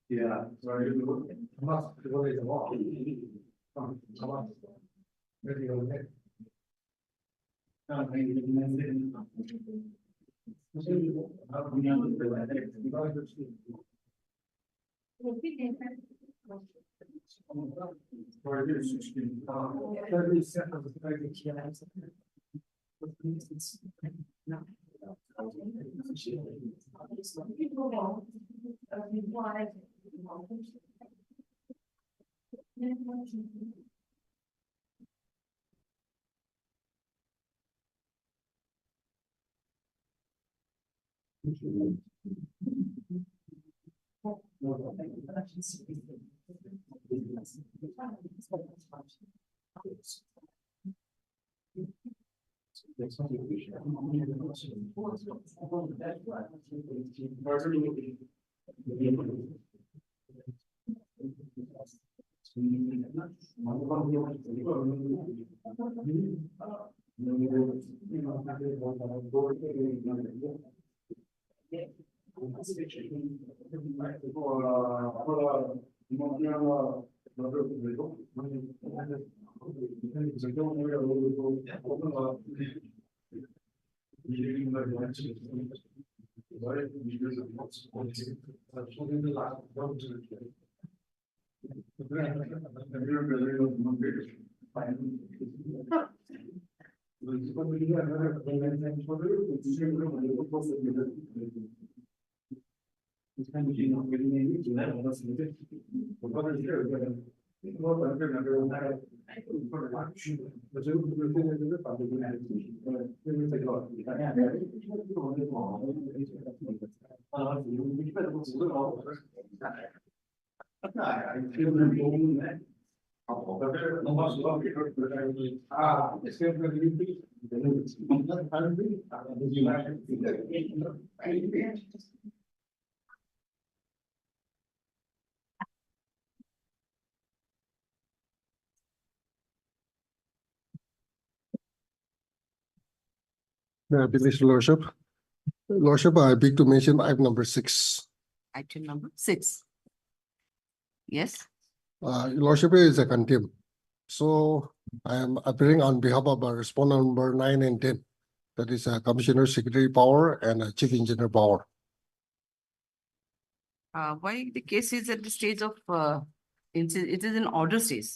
Yeah, sorry. Petition, Lordship. Lordship, I beg to mention item number 6. Item number 6. Yes, Lordship is a contempt. So I am appearing on behalf of respondent number 9 and 10. That is Commissioner Secretary Power and Chief Engineer Power. why the case is at the stage of, it is in order stage.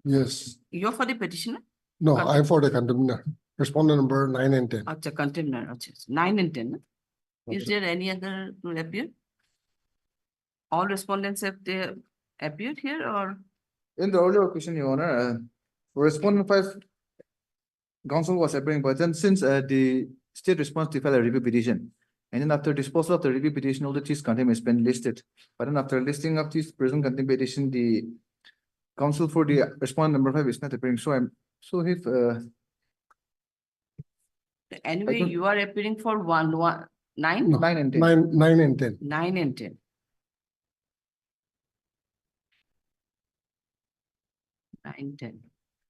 Yes. You're for the petitioner? No, I'm for the contempt. Respondent number 9 and 10. Acha, contemner, acha, 9 and 10. Is Okay. there any other to appear? All respondents have they appeared here or? In the earlier question, Your Honor, respondent 5 counsel was appearing, but then since the state response to file a review petition, and then after disposal of the review petition, all the cheese contempt has been listed. But then after listing of this present contempt petition, the counsel for the respondent number 5 is not appearing. So if Anyway, don't- you are appearing for 9? No. 9 and 10. 9 and 10. 9 and 10. 9, 10.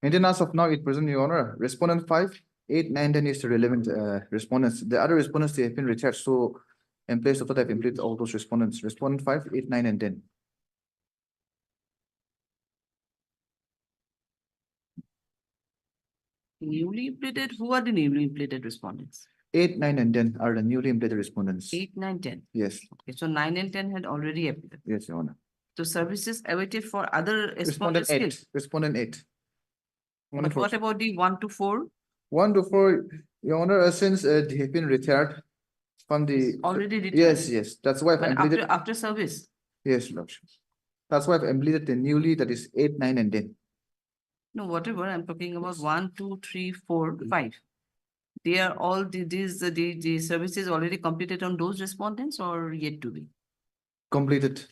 And then as of now, it present, Your Honor, respondent 5, 8, 9, 10 is the relevant respondents. The other respondents, they have been retired. So in place of that, I've implemented all those respondents. Respondent 5, 8, 9, and 10. Newly implemented, who are the newly implemented respondents? 8, 9, and 10 are the newly implemented respondents. 8, 9, 10. Yes, Okay, so 9 and 10 had already appeared. yes, Your Honor. So services awaited for other Respondent respondents still. 8, respondent 8. But what about the 1 to 4? 1 to 4, Your Honor, since they have been retired from the. Already retired? Yes, that's why I've But completed. after service? Yes, Lordship. That's why I've completed the newly, that is 8, 9, and 10. No, whatever, I'm talking about 1, 2, 3, 4, 5. They are all the services already completed on those respondents or yet to be? Completed.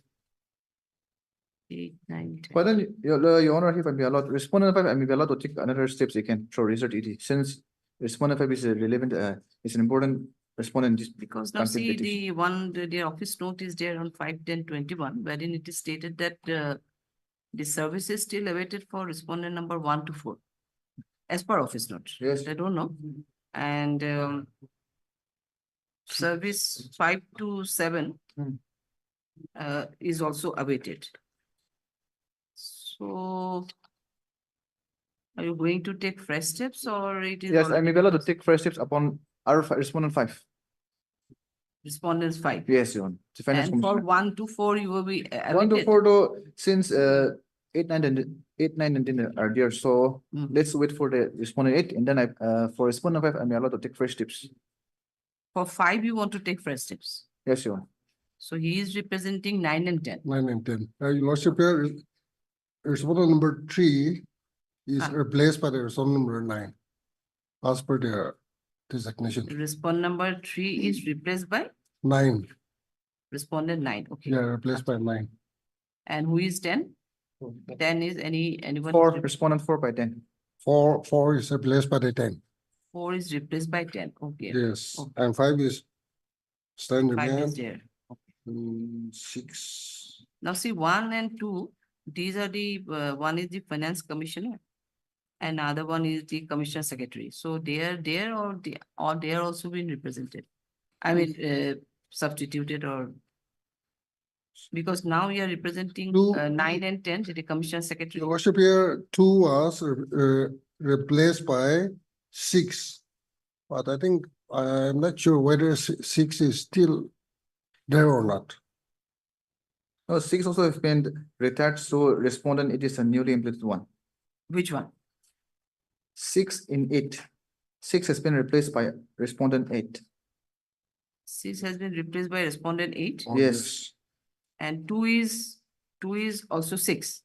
8, 9, 10. But then, Your Honor, if I be allowed, respondent 5, I may be allowed to take another steps again through research ED, since respondent 5 is a relevant, is an important respondent. Because now Concept see petition. the one, the office note is there on 5/10/21, wherein it is stated that the service is still awaited for respondent number 1 to 4. As per office note. Yes. I don't know. And service 5 to 7 Hmm. is also awaited. So are you going to take fresh steps or it is? Yes, I may be allowed to already take first steps upon our respondent 5. Respondents 5. Yes, Your Honor. To finance And for commissioner. 1 to 4, you will be 1 to awaited. 4 though, since 8, 9, and 10 are there, so Hmm. let's wait for the respondent 8, and then for respondent 5, I may allowed to take fresh steps. For 5, you want to take fresh steps. Yes, Your Honor. So he is representing 9 and 10. 9 and 10. Your Lordship, here, respondent number 3 is Ah. replaced by the respondent number 9. As per their designation. Respondent number 3 is replaced by 9, respondent 9. Okay. yeah, replaced by 9. And who is 10? 10 is anyone? 4, respondent 4 by 10. 4 is replaced by the 10. 4 is replaced by 10. Okay. Yes, Okay. and 5 is stand 5 remain. is there. 6. Now see 1 and 2, these are the, one is the finance commissioner. And other one is the commissioner secretary. So they are there or they are also being represented. I mean, substituted or. Because now you are representing Two. 9 and 10 to the commissioner secretary. Your Worship, here 2 was replaced by 6. But I think I'm not sure whether 6 is still there or not. No, 6 also have been retired, so respondent, it is a newly implemented one. Which one? 6 in 8. 6 has been replaced by respondent 8. 6 has been replaced by respondent 8 Yes. and 2 is also 6.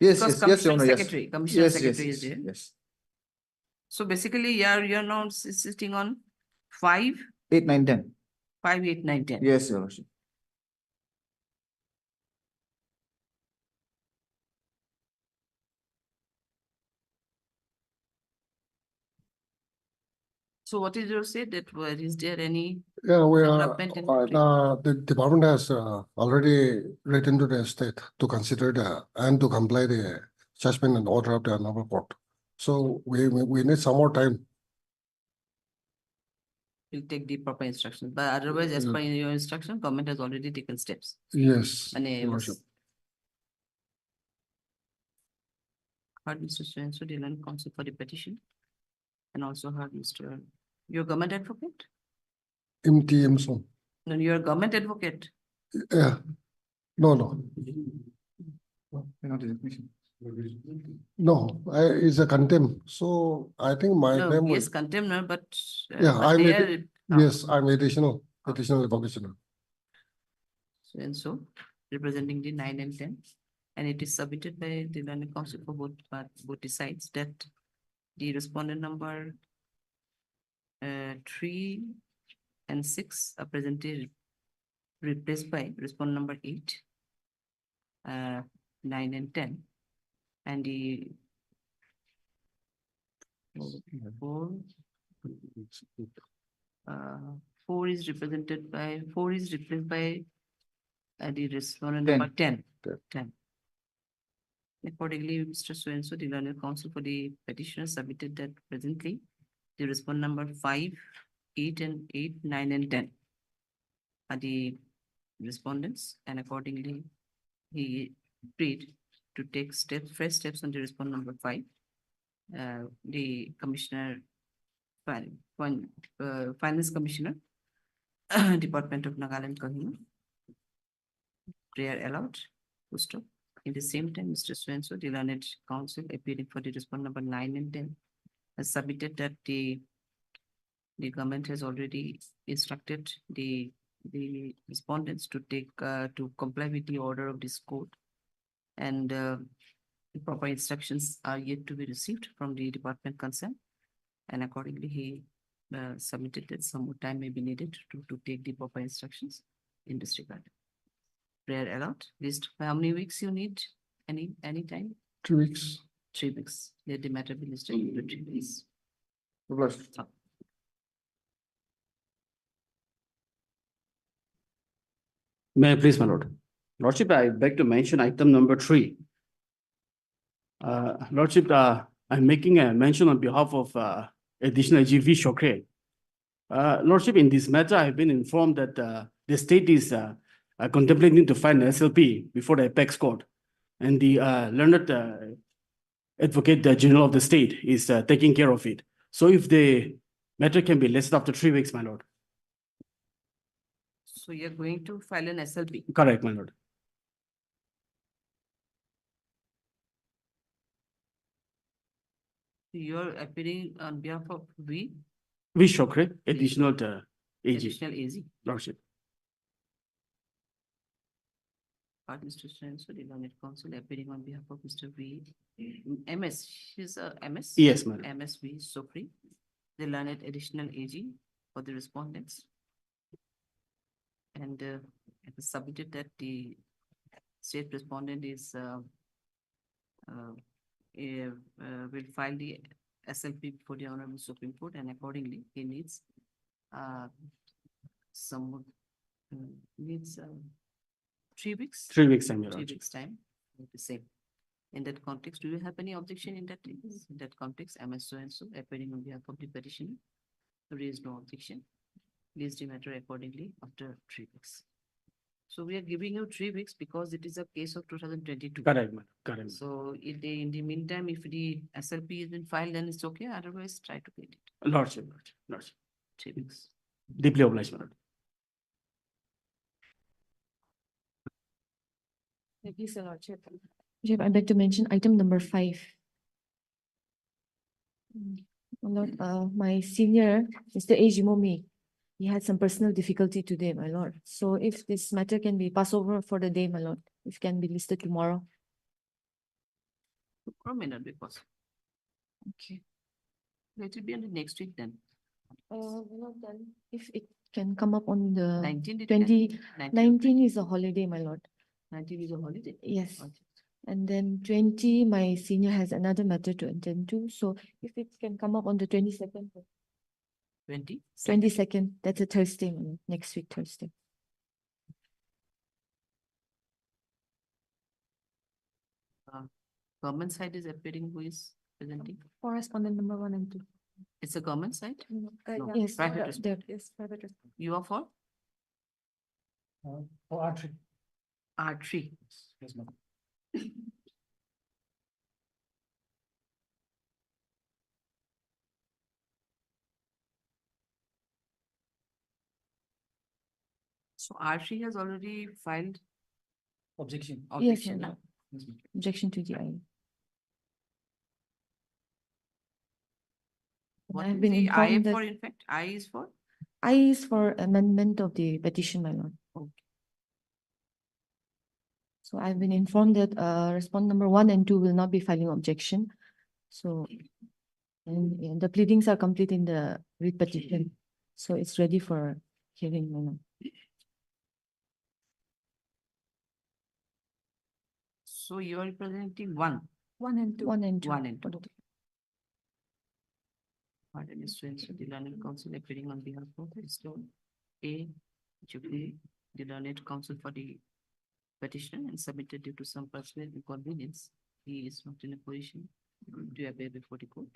Yes, Because yes, Your commissioner Honor, yes. secretary, commissioner Yes, yes, secretary is yes, there. yes. So basically you're now insisting on 5, 8, 9, 10. 5, 8, 9, 10. Yes, Your Worship. So what is your say that is there any? Yeah, we are, Development in the the department has already written to the state to consider and to comply the judgment and order of the honorable court. So we need some more time. Will take the proper instructions, but otherwise, as per your instruction, government has already taken steps. Yes. And Your Worship. heard Mr. Swenso, the land counsel for the petition. And also heard Mr. Your government advocate? MTM, so, No, you're a government advocate. yeah, no. You're not designation. No, it's a contempt. So I think my No, name yes, was, contemner, but. Yeah, but I'm they a- are- yes, I'm additional commissioner. And so representing the 9 and 10. And it is submitted by the land council for both, but both decides that the respondent number 3 and 6 are presented replaced by respondent number 8, 9 and 10. And the 4 is represented by 4 is replaced by the respondent 10. number 10. 10. 10. Accordingly, Mr. So-and-so, the learned counsel for the petitioner submitted that presently the respondent number 5, 8 and 8, 9 and 10 are the respondents, and accordingly he agreed to take fresh steps on the respondent number 5. The commissioner, finance commissioner, Department of Nagaland, Kohima. Prayer allowed. Full stop. In the same time, Mr. Swenso, the learned counsel appearing for the respondent number 9 and 10 has submitted that the government has already instructed the respondents to take to comply with the order of this court, and the proper instructions are yet to be received from the department concerned. And accordingly, he submitted that some more time may be needed to take the proper instructions in this regard. Prayer allowed. List how many weeks you need? Any time? 2 weeks. 3 weeks. Let the matter be listed into 3 weeks. Obliged. May I please, my lord? Lordship, I beg to mention item number 3. Lordship, I'm making a mention on behalf of additional AGV Shokre. Lordship, in this matter, I've been informed that the state is contemplating to file an SLP before the apex court. And the learned advocate general of the state is taking care of it. So if the matter can be listed after 3 weeks, my lord. So you're going to file an SLP. Correct, my lord. You're appearing on behalf of we, We Shokre, additional AG, additional AZ. lordship. Mr. So the learned counsel appearing on behalf of Mr. V. MS, she's a MS? Yes, madam. MSV Sopri, the learned additional AG for the respondents. And it was submitted that the state respondent is will file the SLP before the Honorable Supreme Court, and accordingly he needs some needs 3 weeks. 3 weeks, time, your 3 lordship. weeks time, the same. In that context, do you have any objection in that case? In that context, MS so and so appearing on behalf of the petitioner, there is no objection. Please the matter accordingly after 3 weeks. So we are giving you 3 weeks because it is a case of 2022. Correct, madam. Correct. Madam. So in the meantime, if the SLP has been filed, then it's okay. Otherwise, try to get it. Lordship, lordship. 3 weeks. Deeply obliged, madam. Please, Your Lordship. Lordship, I'd like to mention item number 5. My Lord, my senior, Mr. A. Jimomi, he had some personal difficulty today, my lord. So if this matter can be passed over for the day, my lord, if can be listed tomorrow. Or may not be possible. Okay. Let it be on the next week then. My lord, then if it can come up on the 19. 19 is a holiday, my lord. 19 is a holiday. Yes. Okay. And then 20, my senior has another matter to attend to. So if it can come up on the 22nd. 20. 22nd, that's a Thursday, my lord, next week, Thursday. Government side is appearing, who is presenting? Correspondent number 1 and 2. It's a government side? No, Yes, private yes, private. You are for? R3. R3. Yes, madam. So R3 has already filed Objection. objection my now. Yes, madam. Objection to the I. What I've is been the I informed for, that in fact? I is for? I is for amendment of the petition, my lord. Okay. So I've been informed that respondent number 1 and 2 will not be filing objection. So and the pleadings are complete in the writ petition. So it's ready for hearing, my lord. So you are representing 1. 1 and 2. 1 and 2. 1 and 2. Pardon, Mr. Swenson, the learned counsel appearing on behalf of Mr. A. Jubilee, the learned counsel for the petitioner, and submitted due to some personal inconvenience. He is not in a position to appear before the court,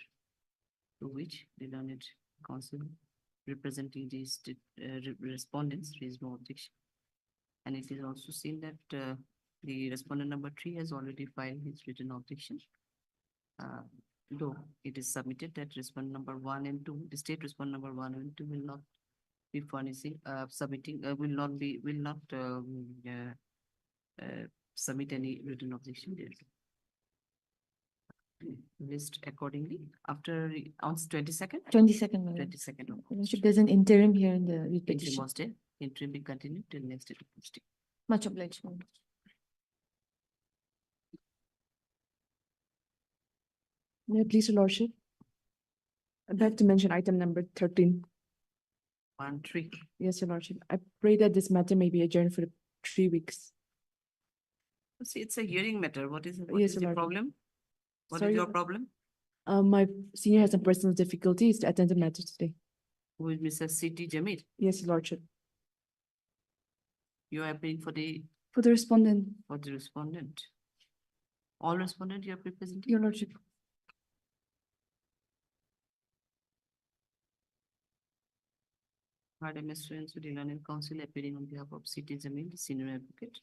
to which the learned counsel representing these respondents raised no objection. And it is also seen that the respondent number 3 has already filed his written objection. Though it is submitted that respondent number 1 and 2, the state respondent number 1 and 2 will not be furnishing, submitting, will not submit any written objection there. List accordingly after on 22nd. 22nd, my lord. 22nd. Your Lordship, there's an interim here in the writ Interim petition. was there. Interim be continued till next day to posting. Much obliged, my lord. May I please, Your Lordship? I'd like to mention item number 13. 1-3. Yes, Your Lordship. I pray that this matter may be adjourned for 3 weeks. See, it's a hearing matter. What is Yes, the Your Lordship. problem? What Sorry, is your Your- problem? My senior has some personal difficulties to attend the matter today. Who is Mr. C.T. Jamil? Yes, Your Lordship. You are appealing for the Respondent, respondent. All respondent you are representing? Your Lordship. Heard MS Swensu, the Learned Council appearing on behalf of C.T. Jamil, the senior advocate,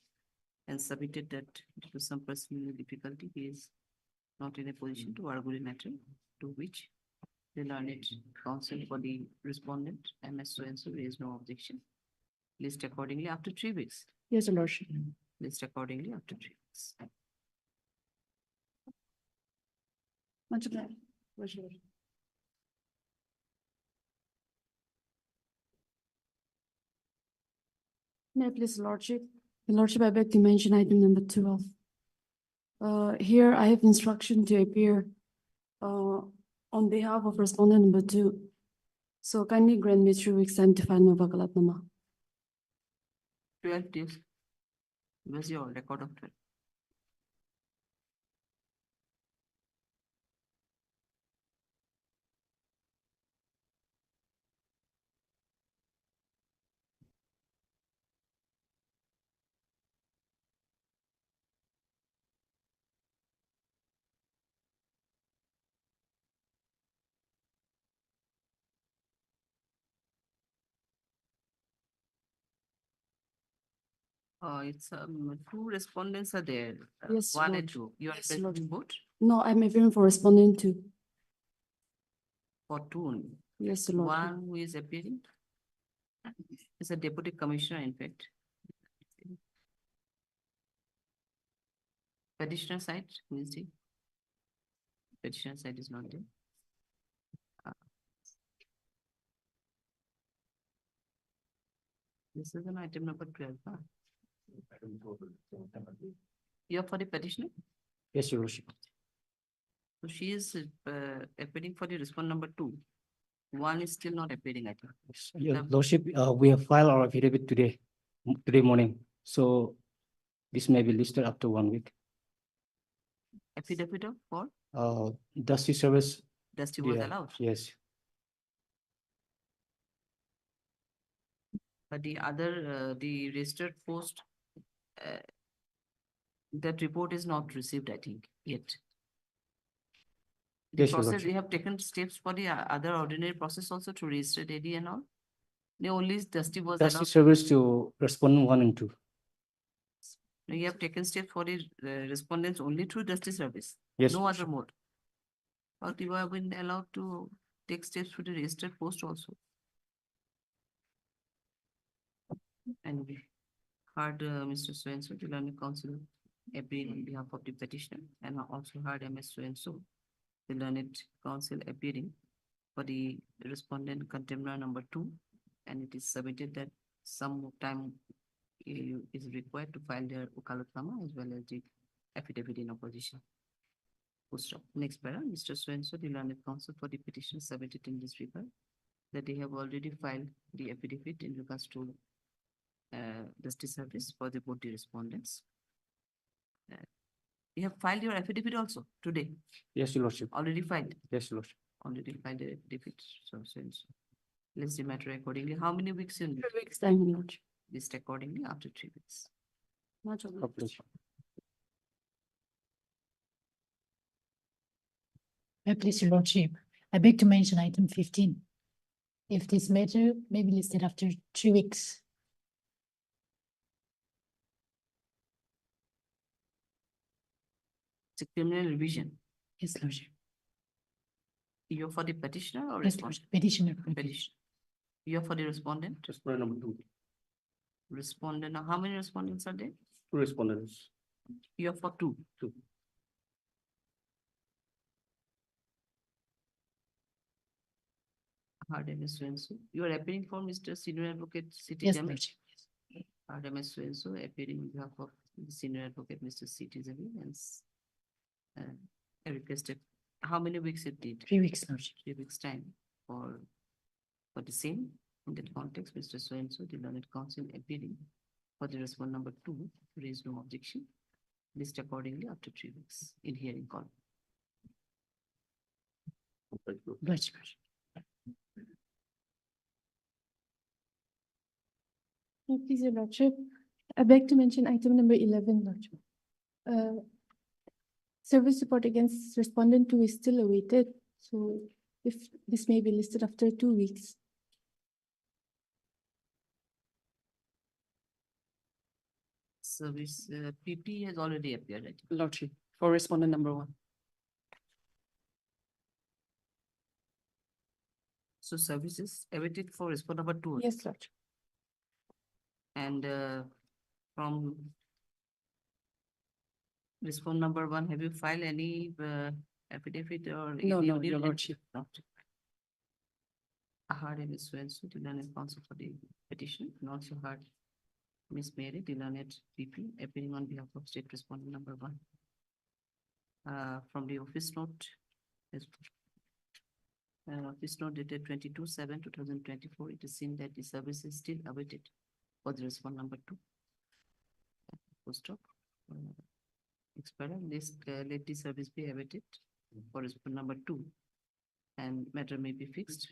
and submitted that due to some personal difficulty, he is not in a position to argue the matter, to which the Learned Council for the respondent, MS Swensu, raised no objection. List accordingly after 3 weeks. Yes, Your Lordship. List accordingly after 3 weeks. Much obliged. Yes, Your Lordship. May I please, Lordship? Your Lordship, I beg to mention item number 12. Here I have instruction to appear on behalf of respondent number 2. So kindly grant me 3 weeks time to file my vakalatnama. 12 days. Where's your record of 12? It's two respondents are there. Yes, 1 and Lord. 2. You are Yes, present Lord. to vote No, I'm appearing for respondent 2. for 2 only. Yes, Lord. One who is appearing is a deputy commissioner, in fact. Petitioner side, who is he? Petitioner side is not there. This is an item number 12. Huh? You are for the petitioner? Yes, Your Worship. So she is appearing for the respond number 2. 1 is still not appearing, I think. Your Lordship, we have filed our affidavit today morning. So this may be listed after 1 week. Affidavit of for Dusty service. Dusty was Yeah, allowed. yes. But the other, the registered post, that report is not received, I think, yet. The Yes, Your process, Lordship. we have taken steps for the other ordinary process also to register AD and all. The only Dusty was Dusty allowed. service to respondent 1 and 2. No, you have taken steps for the respondents only through Dusty service. Yes, No Your other Worship. mode. But you have been allowed to take steps through the registered post also. And we heard Mr. So-and-so, the learning council, appearing on behalf of the petitioner, and also heard MS So-and-so, the learned council appearing for the respondent contender number 2, and it is submitted that some time is required to file their ukalatnama as well as the affidavit in opposition. Full stop. Next para, Mr. So-and-so, the learned council for the petition submitted in this regard, that they have already filed the affidavit in regards to justice service for the both the respondents. You have filed your affidavit also today, Yes, Your Lordship. already filed, Yes, Your Lordship. already filed the affidavit, so since. Let's the matter accordingly. How many weeks in 3 weeks time, Lordship. list accordingly after 3 weeks? Much obliged. Please. Please, Your Lordship, I beg to mention item 15. If this matter may be listed after 3 weeks. It's a criminal revision. Yes, Lordship. You're for the petitioner or Yes, respondent? Lordship. Petitioner. Petition. You're for the respondent? Respondent number 2. Respondent, how many respondents are there? 2 respondents. You're for 2. 2. Hard MS So-and-so. You are appearing for Mr. Senior Advocate C.T. Yes, Jamil? Lordship. Hard MS So-and-so appearing on behalf of the Senior Advocate Mr. C.T. Jamil and I requested How many weeks it did? 3 weeks, Lordship. 3 weeks time for the same. In that context, Mr. So-and-so, the learned counsel appealing for the response number 2, raised no objection. List accordingly after 3 weeks in hearing call. Lordship. Please, Your Lordship, I beg to mention item number 11, Lordship. Service report against respondent 2 is still awaited, so if this may be listed after 2 weeks. Service, PP has already appeared, I think. Lordship, for respondent number 1. So services awaited for response number 2. Yes, Lordship. And from response number 1, have you filed any affidavit or? No, any no, audit? Your Lordship. Not. I heard Ms. So-and-so, the learned counsel for the petition, and also heard Ms. Mary, the learned PP, appearing on behalf of state respondent number 1. From the office note, office note dated 22/7/2024, it is seen that the service is still awaited for the response number 2. Post op. Expert, this let the service be awaited for response number 2. And matter may be fixed,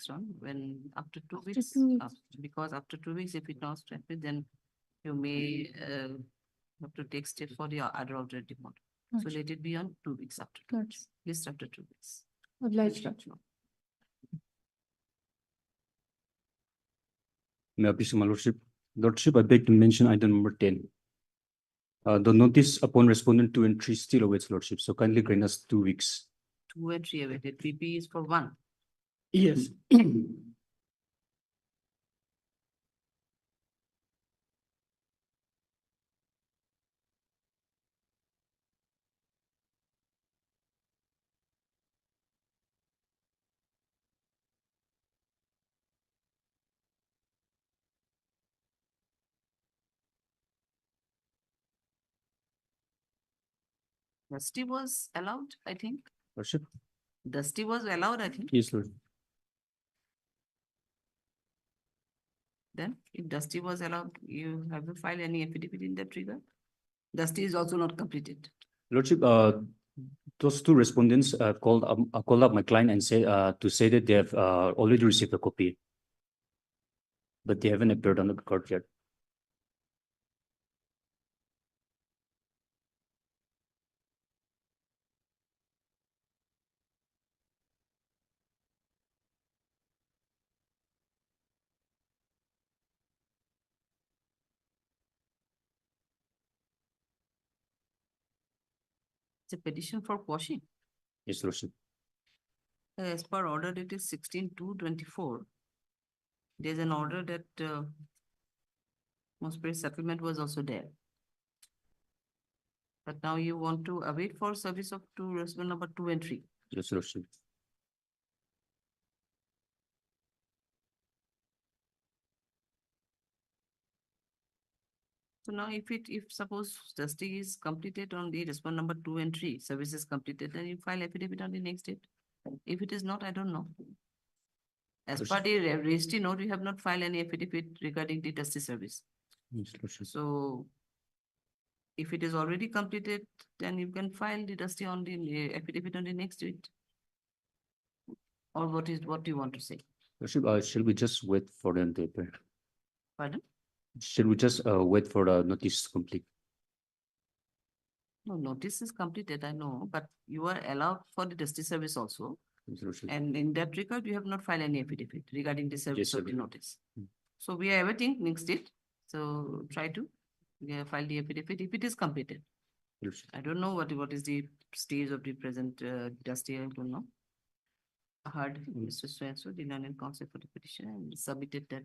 on when after 2 After weeks. 2 weeks. Because after 2 weeks, if it not rapid, then you may have to take step for the other alternative mode. So Lordship. let it be on 2 weeks after. 2 Lordship. weeks. List after 2 weeks. Obliged, Lordship. May I please, my lordship? Lordship, I beg to mention item number 10. The notice upon respondent 2 and 3 still awaits lordship, so kindly grant us 2 weeks. 2 and 3 awaited, PP is for 1. Yes. Dusty was allowed, I think. Lordship? Dusty was allowed, I think. Yes, Lord. Then, if Dusty was allowed, you have to file any affidavit in that regard? Dusty is also not completed. Lordship, those 2 respondents called up my client and said to say that they have already received a copy. But they haven't appeared on the court yet. It's a petition for quashing. Yes, Lordship. As per order, it is 16/2/24. There's an order that most price settlement was also there. But now you want to await for service of 2 response number 2 and 3. Yes, Lordship. So now if suppose Dusty is completed on the response number 2 and 3, service is completed, then you file affidavit on the next date. If it is not, I don't know. As per the registry note, we have not filed any affidavit regarding the Dusty service. Yes, Lordship. So if it is already completed, then you can file the Dusty on the affidavit on the next date. Or what do you want to say? Lordship, shall we just wait for them to appear? Pardon? Shall we just wait for the notice to complete? No, notice is completed, I know, but you are allowed for the Dusty service also. Yes, Lordship. And in that regard, you have not filed any affidavit regarding the service Yes, of the sir. notice. Hmm. So we are awaiting next date. So try to file the affidavit if it is completed. Lordship. I don't know what is the stage of the present Dusty, I don't know. I heard Mr. So-and-so, the learned counsel for the petition, and submitted that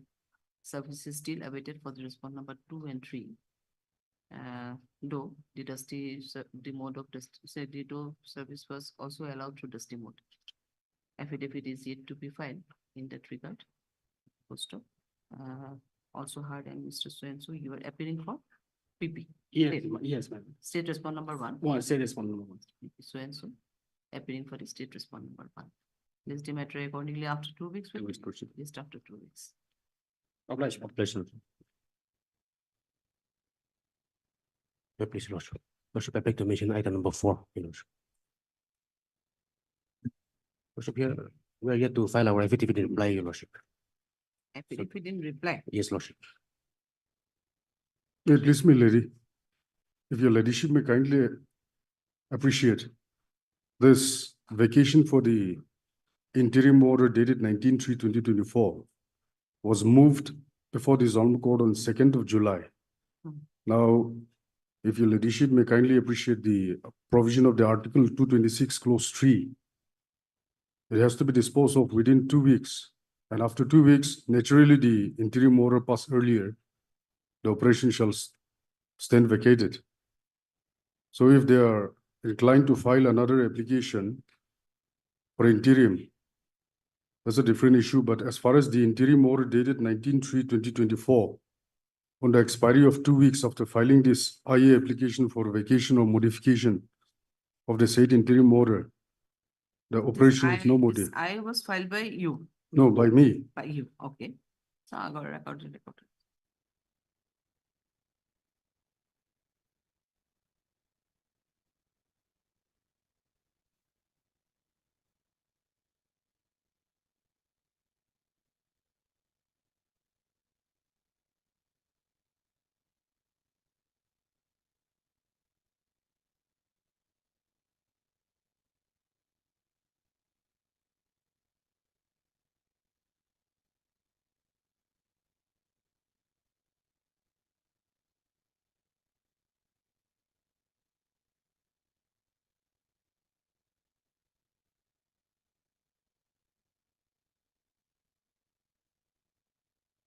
service is still awaited for the response number 2 and 3. Though the Dusty, the mode of Dusty, said the though service was also allowed through Dusty mode. Affidavit is yet to be filed in that regard. Post op. Also heard and Mr. So-and-so, you are appearing for PP. Yes, State. yes, ma'am. State response number 1. One, say this one number 1. So-and-so. appearing for the state respondent number 1. List the matter accordingly after 2 weeks. 2 weeks, Lordship. List after 2 weeks. Obliged, Lordship. Please, Lordship. Lordship, I beg to mention item number 4, Your Lordship. Lordship, here, we are yet to file our affidavit in reply, Your Lordship. Affidavit in reply. Yes, Lordship. Please, my lady, if your ladyship may kindly appreciate this vacation for the interim order dated 19/3/2024 was moved before the zoning court on 2nd of July. Now, if your ladyship may kindly appreciate the provision of the Article 226 Clause 3, it has to be disposed of within 2 weeks. And after 2 weeks, naturally, the interim order passed earlier, the operation shall stand vacated. So if they are inclined to file another application for interim, that's a different issue. But as far as the interim order dated 19/3/2024, on the expiry of 2 weeks after filing this IA application for vacation or modification of the said interim order, the operation is no more. This I was filed by you. No, by me. By you, okay. So I got recorded.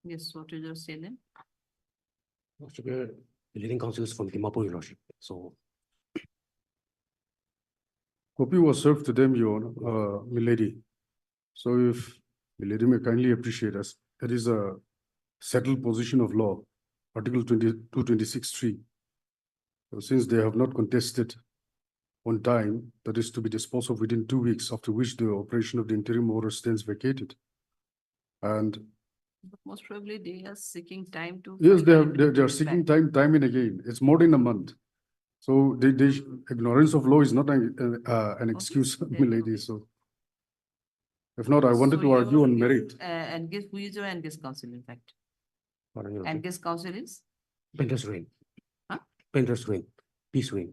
Yes, what is your say then? Lordship, the leading counsel is from Dimapur, Your Lordship. So, Copy was served to them, Your Honor, milady. So if milady may kindly appreciate us, it is a settled position of law, Article 226(3). So since they have not contested on time, that is to be disposed of within 2 weeks, after which the operation of the interim order stands vacated. And But most probably they are seeking time to. yes, file they are reply. seeking time and again. It's more than a month. So ignorance of law is not an excuse, Okay, milady, okay. so. If not, I wanted So to argue on your, merit. Engage, who is your engaged counsel in fact? pardon, Your Lordship. Engaged counsel is? Pendra's Ruin. Huh? Pendra's Ruin. Peace Ruin.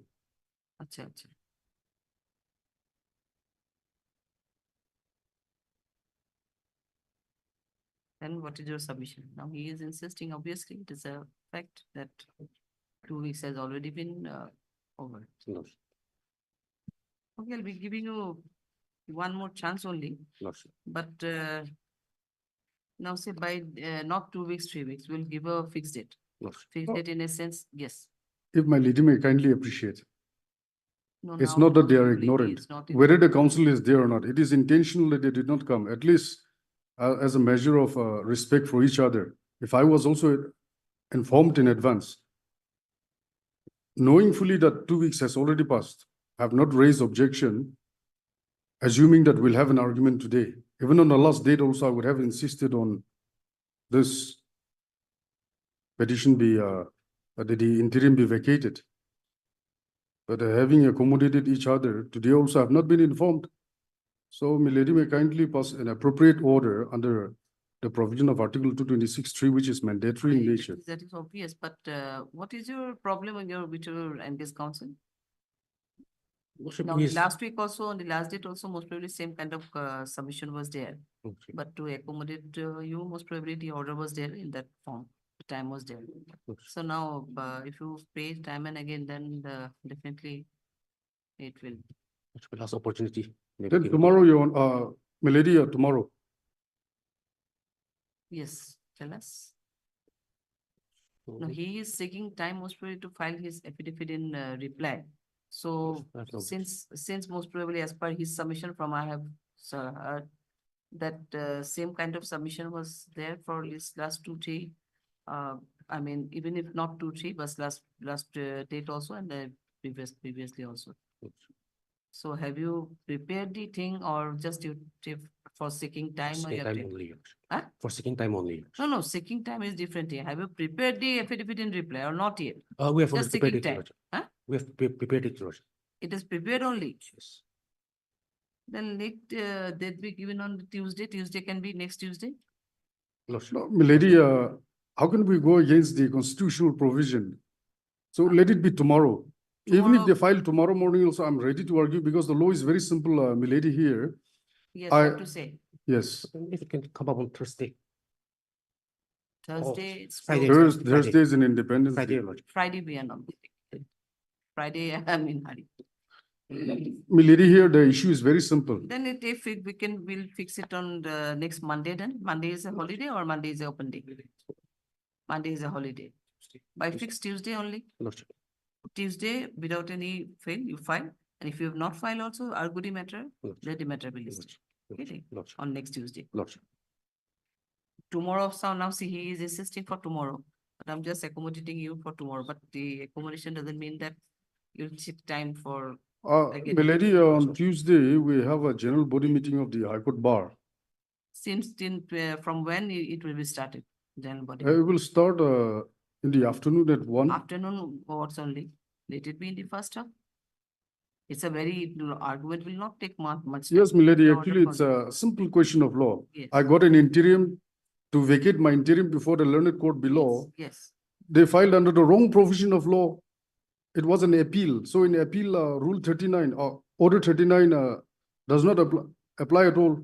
Acha, acha. Then what is your submission? Now he is insisting, obviously, it is a fact that 2 weeks has already been over. Lordship. Okay, I'll be giving you one more chance only, Lordship. but now say by not 2 weeks, 3 weeks, we'll give a fixed date. Lordship. Fixed date in a sense, yes. If my lady may kindly appreciate, No, it's now not that they are lady ignorant. is not in- Whether the council is there or not, it is intentional that they did not come, at least as a measure of respect for each other. If I was also informed in advance, knowing fully that 2 weeks has already passed, I have not raised objection, assuming that we'll have an argument today. Even on the last date also, I would have insisted on this petition be, that the interim be vacated. But having accommodated each other, today also I have not been informed. So, my lady may kindly pass an appropriate order under the provision of Article 226(3), which is mandatory in nature. That is obvious, but what is your problem with your engaged counsel? Lordship, Now, he the is- last week also, on the last date also, most probably same kind of submission was there. Lordship. But to accommodate you, most probably the order was there in that form, the time was there. Lordship. So now, if you pay time and again, then definitely it will. Lordship, last opportunity. Maybe Then give- tomorrow, my lady, tomorrow. Yes, tell us. No, Okay. he is seeking time most probably to file his affidavit in reply. So That's obvious. since most probably as per his submission from I have heard that same kind of submission was there for his last 2, 3. I mean, even if not 2, 3, but last date also and previously also. So have you prepared the thing or just you for seeking time? or you have to- Huh? For seeking time only. No, seeking time is different here. Have you prepared the affidavit in reply or not yet? We have Just already prepared seeking it, time. Lordship. Huh? We have prepared it, Lordship. It is prepared only. Yes. Then let that be given on Tuesday. Tuesday can be next Tuesday. Lordship. No, milady, how can we go against the constitutional provision? So let it be tomorrow. Even if Tomorrow- they file tomorrow morning also, I'm ready to argue because the law is very simple, milady here. Yes, I- what to say? Yes, If it can come up on Thursday. Thursday, it's Friday. closed. Friday. Thursday is an Independence Friday, Day. Lordship. Friday we are not. Friday, I'm in hurry. Milady here, the issue is very simple. Then if we'll fix it on the next Monday then. Monday is a holiday or Monday is a open day? Monday is a holiday. By fixed Tuesday only. Lordship. Tuesday, without any fail, you file. And if you have not filed also, arguti matter, Lordship. let the matter be listed Lordship. Lordship. on next Tuesday. Lordship. Tomorrow, so now see, he is insisting for tomorrow. But I'm just accommodating you for tomorrow, but the accommodation doesn't mean that you'll take time for, Again. Milady, on Tuesday, we have a general body meeting of the High Court Bar. since from when it will be started, general body. It will start in the afternoon at 1. Afternoon what's only, let it be in the first half. It's a very, argument will not take much. time. Yes, milady, The actually, order it's for- a simple question of law. Yes. I got an interim to vacate my interim before the learned court below. Yes, They filed under the wrong provision of law. It was an appeal. So in appeal, Rule 39 or Order 39 does not apply at all.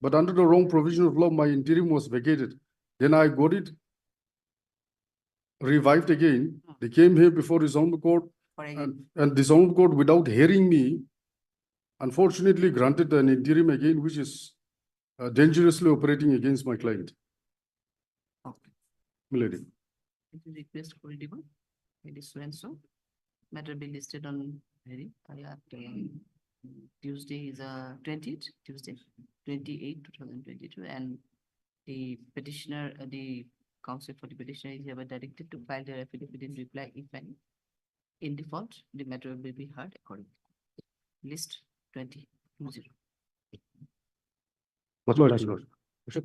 But under the wrong provision of law, my interim was vacated. Then I got it revived again. They came here before the Honorable Court, for again, and this Honorable Court, without hearing me, unfortunately granted an interim again, which is dangerously operating against my client. okay. Milady. It is request for a demand. It is so and so. Matter be listed on Tuesday is 20th, Tuesday, 28/2022, and the petitioner, the counsel for the petitioner is ever directed to file their affidavit in reply if any. In default, the matter will be heard accordingly. List 20. What's Lordship? Lordship,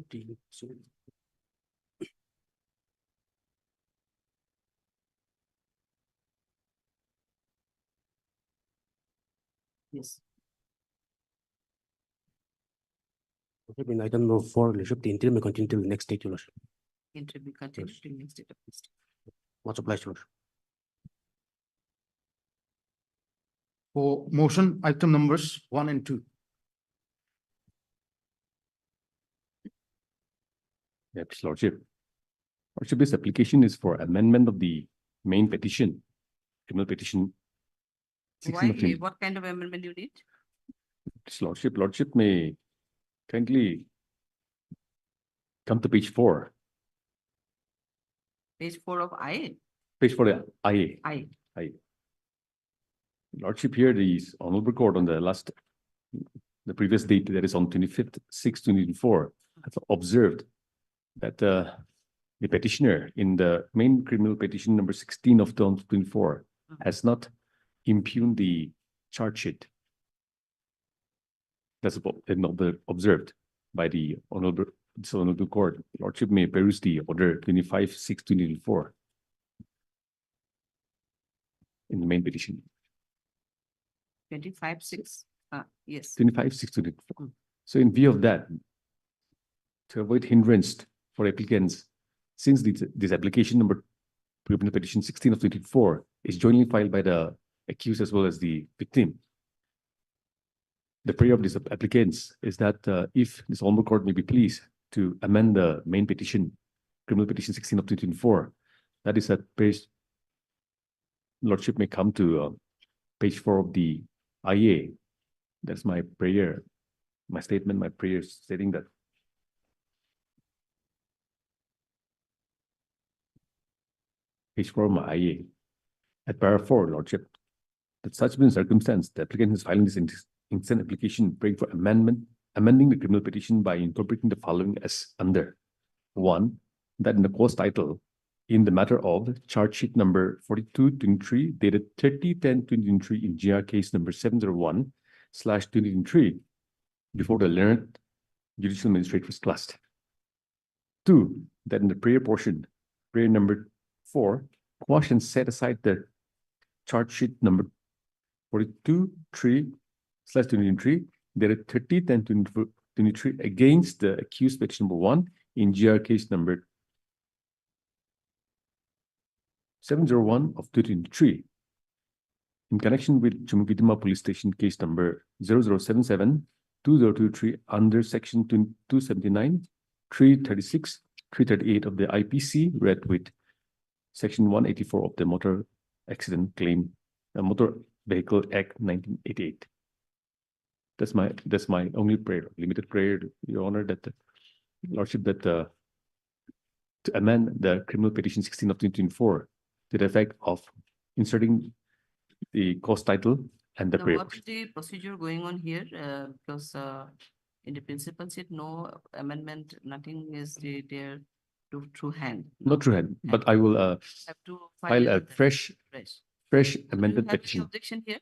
Yes. In item number 4, Lordship, the interim may continue till the next date, Lordship. Interim will continue till next date of list. What's obliged, Lordship? For motion, item numbers 1 and 2. Yes, Lordship. Lordship, this application is for amendment of the main petition, criminal petition. 16 Why, of 20. what kind of amendment you need? Yes, Lordship may kindly come to page 4, Page 4 of I. page 4, the IA. I. Lordship, here the Honorable Court on the previous date, that is on 25th, 6, 2024, has observed that the petitioner in the main criminal petition number 16 of 2024 has not impugned the charge sheet. That's observed by the Honorable Court. Lordship may peruse the order 25/6/2024 in the main petition. 25/6. Yes. 25/6/2024. So in view of that, to avoid hindrance for applicants, since this application number criminal petition 16 of 2024 is jointly filed by the accused as well as the victim, the prayer of these applicants is that if this Honorable Court may be pleased to amend the main petition, criminal petition 16 of 2024, that is at page, Lordship may come to page 4 of the IA. That's my prayer, my statement, my prayer stating that. Page 4 of my IA. At paragraph 4, Lordship, that such been circumstance, the applicant is filing this instant application praying for amending the criminal petition by incorporating the following as under. 1, that in the cause title, in the matter of charge sheet number 4223 dated 30/10/2023 in GR case number 701, 2023 before the learned judicial magistrate was classed. 2, that in the prayer portion, prayer number 4, quash and set aside the charge sheet number 42-3/2023, there are 30/10/2023 against the accused petition number 1 in GR case number 701 of 2023. In connection with Chumukitima Police Station case number 0077-2023 under section 279, 336, 338 of the IPC, read with section 184 of the Motor Accident Claim, Motor Vehicle Act 1988. That's my only prayer, limited prayer, Your Honor, that the Lordship, that to amend the criminal petition 16 of 2024 to the effect of inserting the cause title and the Now, prayer. what is the procedure going on here? Because in the principal seat, no amendment, nothing is there to through hand. Not true hand, but I will Have to file a it fresh fresh. fresh Do you amended have any petition. objection here?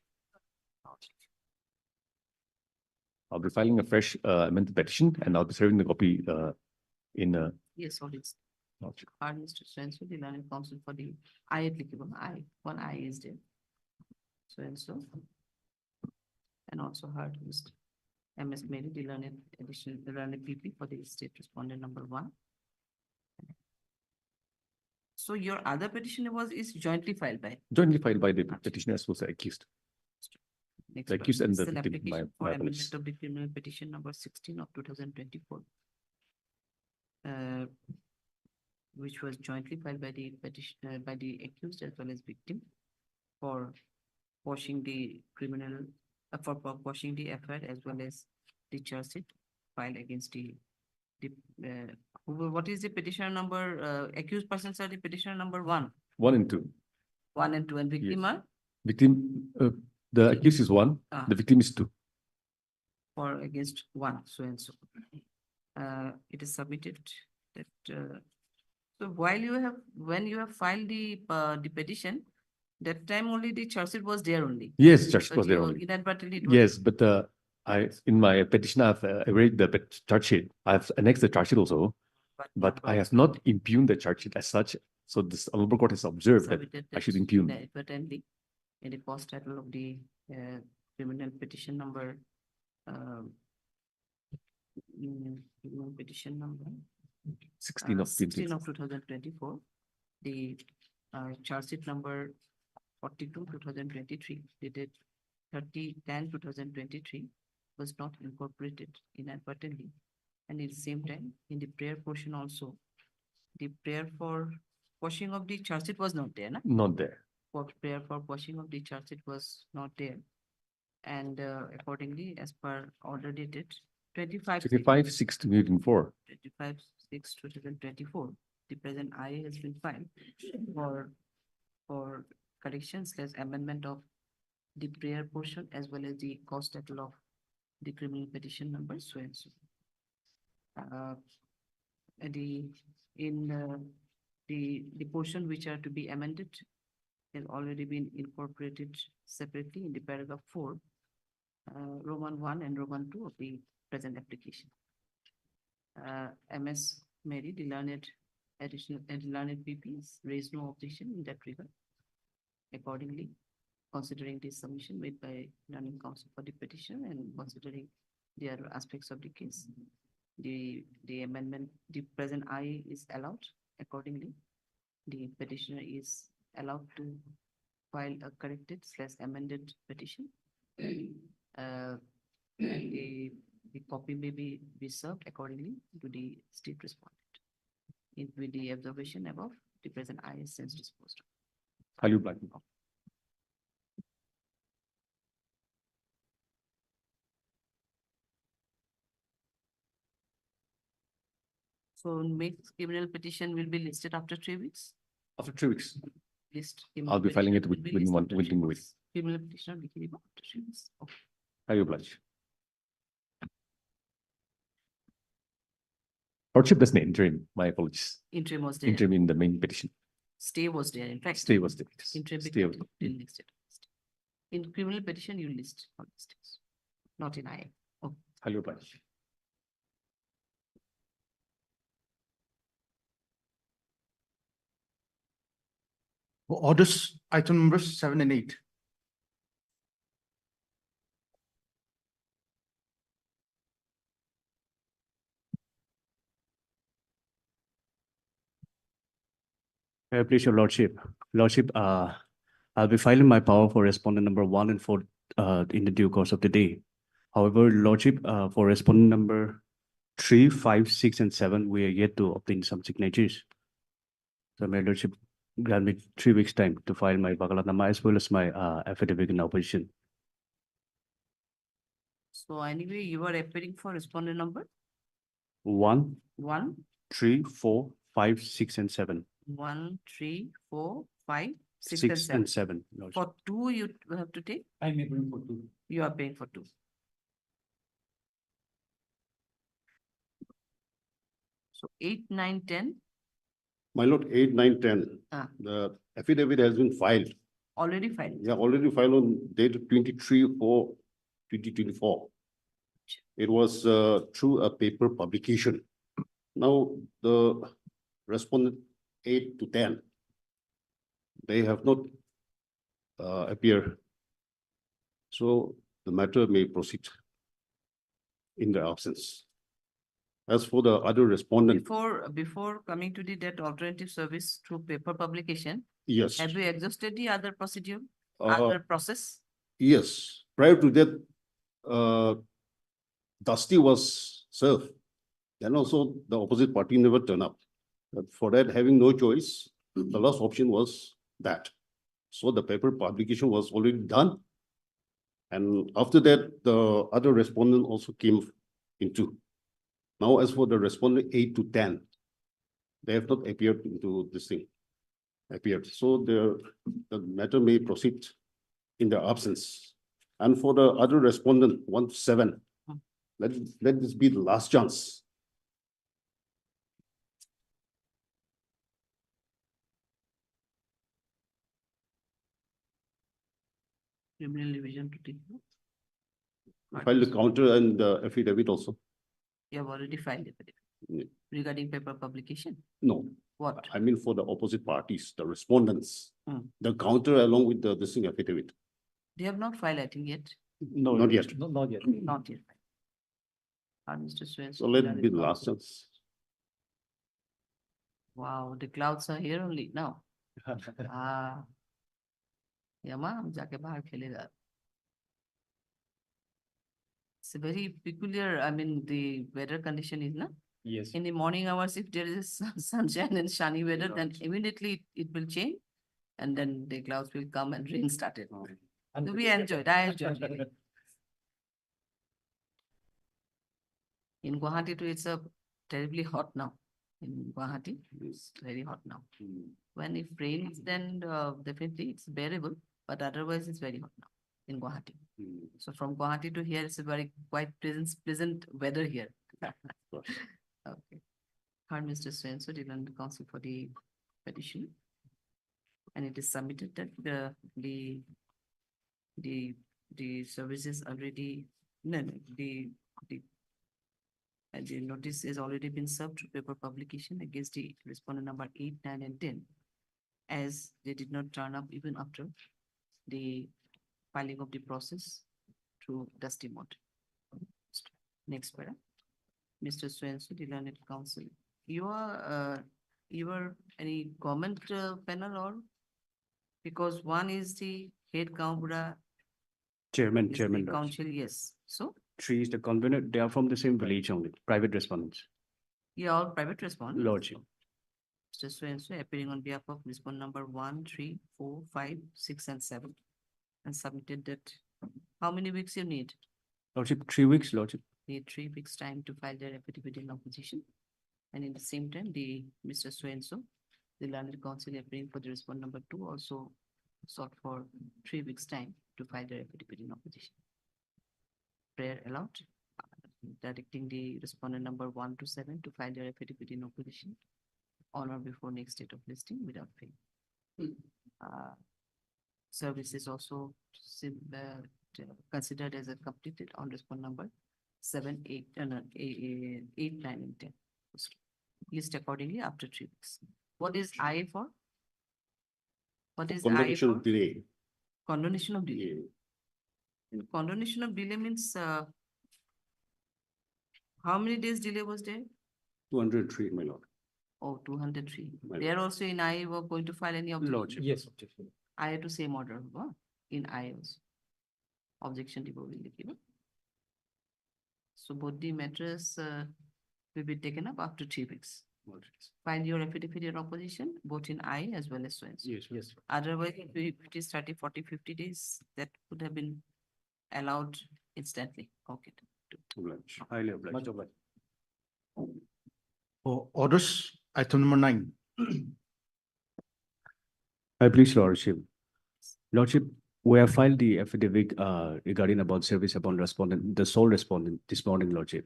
I'll be filing a fresh amended petition and I'll be serving the copy in Yes, all it's Lordship. hard is to transfer the learning council for the I applicable. One I is there. So and so. And also hard list. MS Mary, the learned additional, the learned PP for the state respondent number 1. So your other petition is jointly filed by. Jointly filed by the petitioner as well as the accused. Next The accused and the one is an victim, application my for apologies. amendment of the criminal petition number 16 of 2024. Which was jointly filed by the petition, by the accused as well as victim for quashing the criminal, for quashing the FIR as well as the charge sheet filed against the what is the petitioner number, accused persons are the petitioner number 1. 1 and 2. 1 and 2 and victim are Victim, the accused is 1, the victim is 2. for against 1, so and so. It is submitted that, so when you have filed the petition, that time only the charge sheet was there only. Yes, charge sheet But was there you only. inadvertently it was- Yes, but in my petition, I've read the charge sheet. I've annexed the charge sheet also, but I have not impugned the charge sheet as such. So this honorable court has observed that submitted I should that impugn. inadvertently in the post title of the criminal petition number petition number 16 of 16 of 2024, the charge sheet number 42 2023 dated 30/10/2023 was not incorporated inadvertently, and at the same time in the prayer portion also the prayer for quashing of the charge sheet was not there, na? Not there. For prayer for quashing of the charge sheet was not there, and accordingly as per order dated 25/6/2024. 25/6/2024, the present I has been filed for corrections / amendment of the prayer portion as well as the cause title of the criminal petition number so and so. The portion which are to be amended has already been incorporated separately in the paragraph 4, Roman 1 and Roman 2 of the present application. MS Mary, the learned additional and learned PPs raised no objection in that regard. Accordingly, considering the submission made by learning counsel for the petition and considering the other aspects of the case, the amendment, the present I is allowed. Accordingly, the petitioner is allowed to file a corrected / amended petition. And the copy may be served accordingly to the state respondent. With the observation above, the present I is since disposed of. Are you black? So next criminal petition will be listed after 3 weeks. After 3 weeks, List. I'll be filing it will be within listed after 3 within week. weeks. Criminal petition will be after 3 weeks. Okay. Are you obliged? Lordship does not interim. My apologies. Interim was there. Interim in the main petition. Stay was there. In fact. Stay was there. Interim Stay became was- till next year. In criminal petition, you list all these things. Not in I. Oh, Highly obliged. Orders, item numbers 7 and 8. Please, your lordship. Lordship, I'll be filing my power for respondent number 1 and 4 in the due course of the day. However, lordship, for respondent number 3, 5, 6, and 7, we are yet to obtain some signatures. So my lordship, grant me 3 weeks time to file my Bakalatnama as well as my affidavit in opposition. so anyway, you are appearing for respondent number 1, 1, 3, 4, 5, 6, and 7. 1, 3, 4, 5, 6, 6 and and 7. 7. lordship. For 2, you have to take, I may bring for 2. you are paying for 2. So 8, 9, 10 My lord, 8, 9, 10. Ah. The affidavit has been filed. already filed. Yeah, already filed on date 23/4/2024. It was through a paper publication. Now, the respondent 8 to 10, they have not appeared. So the matter may proceed in their absence. As for the other respondent, Before coming to the debt alternative service through paper publication, yes, have you exhausted the other procedure, Uh, other process? yes, prior to that, Dusty was served. Then also the opposite party never turned up. But for that, having no choice, the last option was that. So the paper publication was already done. And after that, the other respondent also came into. Now, as for the respondent 8 to 10, they have not appeared into this thing. So the matter may proceed in their absence. And for the other respondent 1 to 7, let this be the last chance. Criminal division to take. File the counter and the affidavit also. You have already filed it Yeah. regarding paper publication. No, What? I mean for the opposite parties, the respondents, Hmm. the counter along with the this thing affidavit. They have not filed, I think, yet. No, Not yet. Not yet. Not yet. Mr. Swen. So let it be the last chance. Wow, the clouds are here only now. Ah. Yama, हम जाके बाहर खेलेगा. It's a very peculiar, I mean, the weather condition is, na? Yes. In the morning hours, if there is sunshine and sunny weather, then immediately it will change. And then the clouds will come and rain started. So we enjoyed, I enjoyed it. In Gauhati too, it's a terribly hot now. In Gauhati, it's very hot now. When it rains, then definitely it's bearable, but otherwise it's very hot now in Gauhati. So from Gauhati to here, it's a very quite pleasant weather here. Okay. Heard Mr. Swen, so depend the council for the petition. And it is submitted that the services already, no, the notice has already been served to paper publication against the respondent number 8, 9, and 10, as they did not turn up even after the filing of the process through dusty mode. Next para. Mr. Swenson, the learned counsel. You are any comment panel or? Because one is the head Kampura. Chairman, Is the lordship. council, yes. So 3 is the convener. They are from the same village only, private respondents. you are all private respondents. Lordship. Mr. Swenson appearing on behalf of respondent number 1, 3, 4, 5, 6, and 7. And submitted that. How many weeks you need? Lordship, 3 weeks, lordship. Need 3 weeks time to file their affidavit in opposition. And in the same time, the Mr. Swenson, the learned counsel appearing for the respondent number 2 also sought for 3 weeks time to file their affidavit in opposition. Prayer allowed, directing the respondent number 1 to 7 to file their affidavit in opposition on or before next date of listing without fail. Services also considered as a completed on respond number 7, 8, no, 8, 9, and 10. List accordingly after 3 weeks. What is I for? What is I for? delay. Condonation of delay. And condonation of delay means, how many days delay was there? 203, my lord. Oh, 203. Well- They are also in I were going to file any objection. Lordship. Yes, objection. I had to same order, huh? In I also. Objection to will be given. So both the matters will be taken up after 3 weeks. Find your affidavit in opposition, both in I as well as so and so. Yes, Yes. Otherwise, if it is 30, 40, 50 days, that could have been allowed instantly. Okay. obliged. Highly obliged. Much obliged. For orders, item number 9. I please, Lordship. Lordship, we have filed the affidavit regarding about service upon respondent, the sole respondent this morning, Lordship.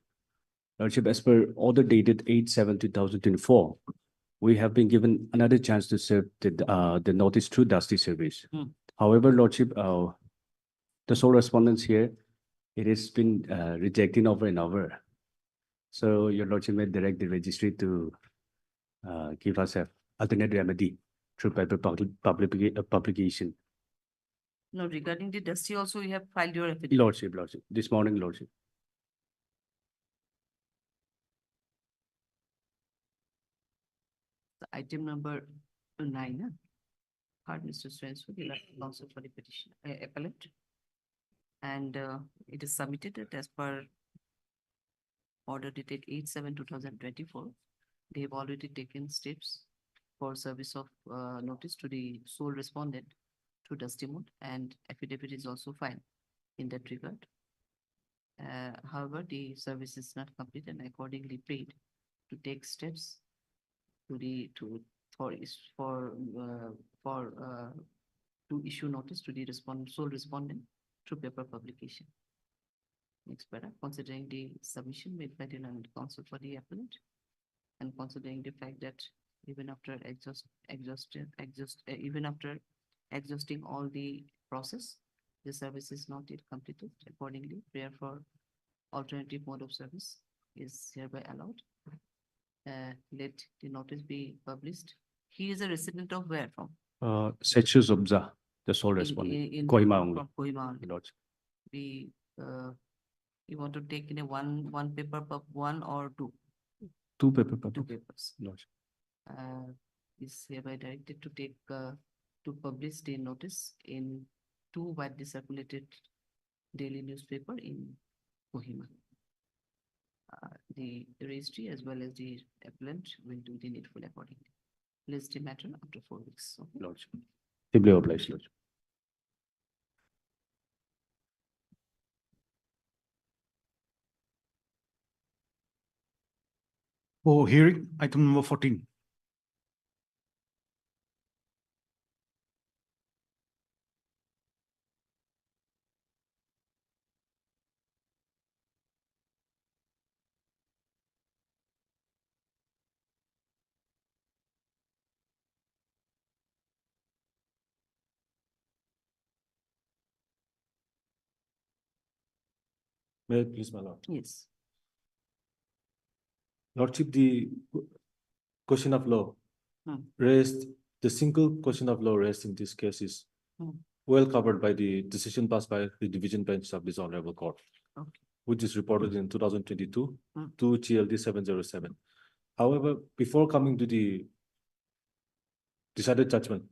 Lordship, as per order dated 8/7/2024, we have been given another chance to serve the notice through dusty service. However, Lordship, the sole respondents here, it has been rejected over and over. So your Lordship may direct the registry to give us a alternate remedy through paper publication. Now regarding the dusty also, you have filed your affidavit. Lordship, this morning, Lordship. The item number 9, huh? Heard Mr. Swensford, the counsel for the petition, appellant. And it is submitted that as per order dated 8/7/2024, they have already taken steps for service of notice to the sole respondent through dusty mode, and affidavit is also filed in that regard. However, the service is not complete and accordingly paid to take steps to issue notice to the sole respondent through paper publication. Next para, considering the submission made by the learned counsel for the appellant, and considering the fact that even after exhausting all the process, the service is not yet completed. Accordingly, prayer for alternative mode of service is hereby allowed. Let the notice be published. He is a resident of where from? Setsus Obza, the sole respondent, Kohima only. From Kohima only. Lordship. You want to take in a one paper, one or two? Two paper Two papers. Lordship. Is hereby directed to take, to publish the notice in 2 widely circulated daily newspaper in Kohima. The registry as well as the appellant will do the needful accordingly. List the matter after 4 weeks. Okay. Lordship. Ably obliged, Lordship. For hearing, item number 14. May I please, my lord? Yes. Lordship, the question of law raised, the single question of law raised in this case is well covered by the decision passed by the division bench of this honorable court, which is reported in 2022 to GLD 707. However, before coming to the decided judgment,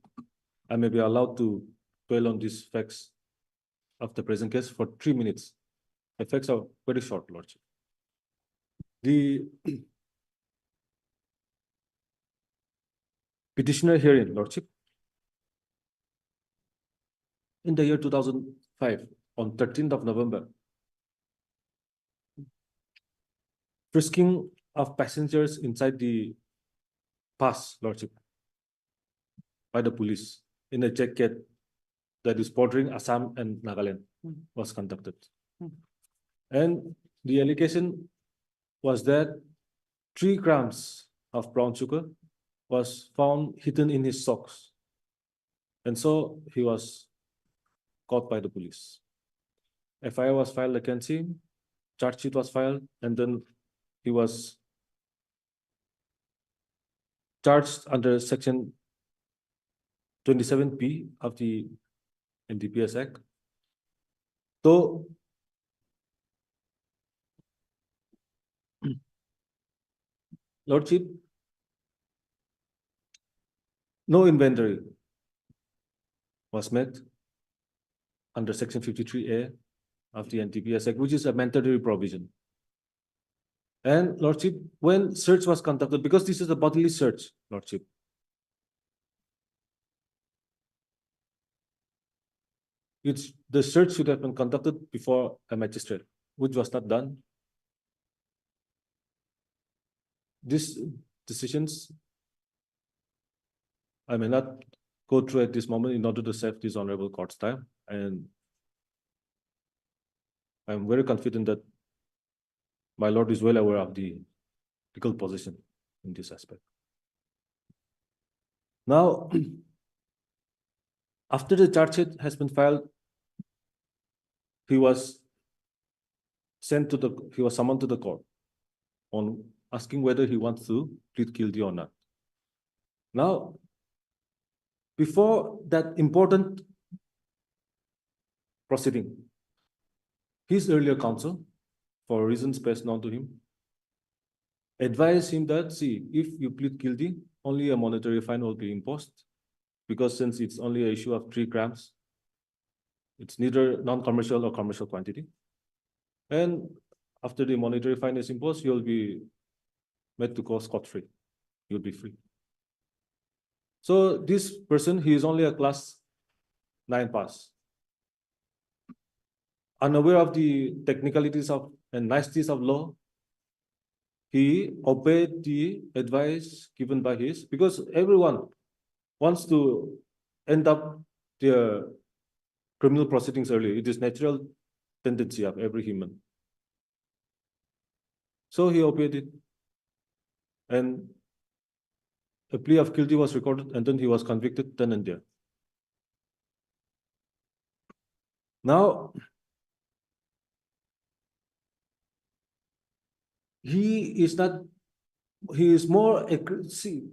I may be allowed to dwell on these facts of the present case for 3 minutes. The facts are very short, Lordship. The petitioner herein, Lordship, in the year 2005, on 13th of November, frisking of passengers inside the pass, Lordship, by the police in a jacket that is bordering Assam and Nagaland was conducted. And the allegation was that 3 grams of brown sugar was found hidden in his socks. And so he was caught by the police. FIR was filed against him, charge sheet was filed, and then he was charged under section 27P of the NDPS Act. So Lordship, no inventory was met under section 53A of the NDPS Act, which is a mandatory provision. And Lordship, when search was conducted, because this is a bodily search, Lordship, the search should have been conducted before a magistrate, which was not done. These decisions, I may not go through at this moment in order to save this honorable court's time, and I'm very confident that my lord is well aware of the legal position in this aspect. Now, after the charge sheet has been filed, he was summoned to the court on asking whether he wants to plead guilty or not. Now, before that important proceeding, his earlier counsel, for reasons best known to him, advised him that, see, if you plead guilty, only a monetary fine will be imposed, because since it's only an issue of 3 grams, it's neither non-commercial or commercial quantity. And after the monetary fine is imposed, you'll be made to go scot-free. You'll be free. So this person, he is only a class 9 pass. Unaware of the technicalities of and niceties of law, he obeyed the advice given by his, because everyone wants to end up their criminal proceedings early. It is natural tendency of every human. So he obeyed it. And a plea of guilty was recorded, and then he was convicted then and there. Now, he is more, see,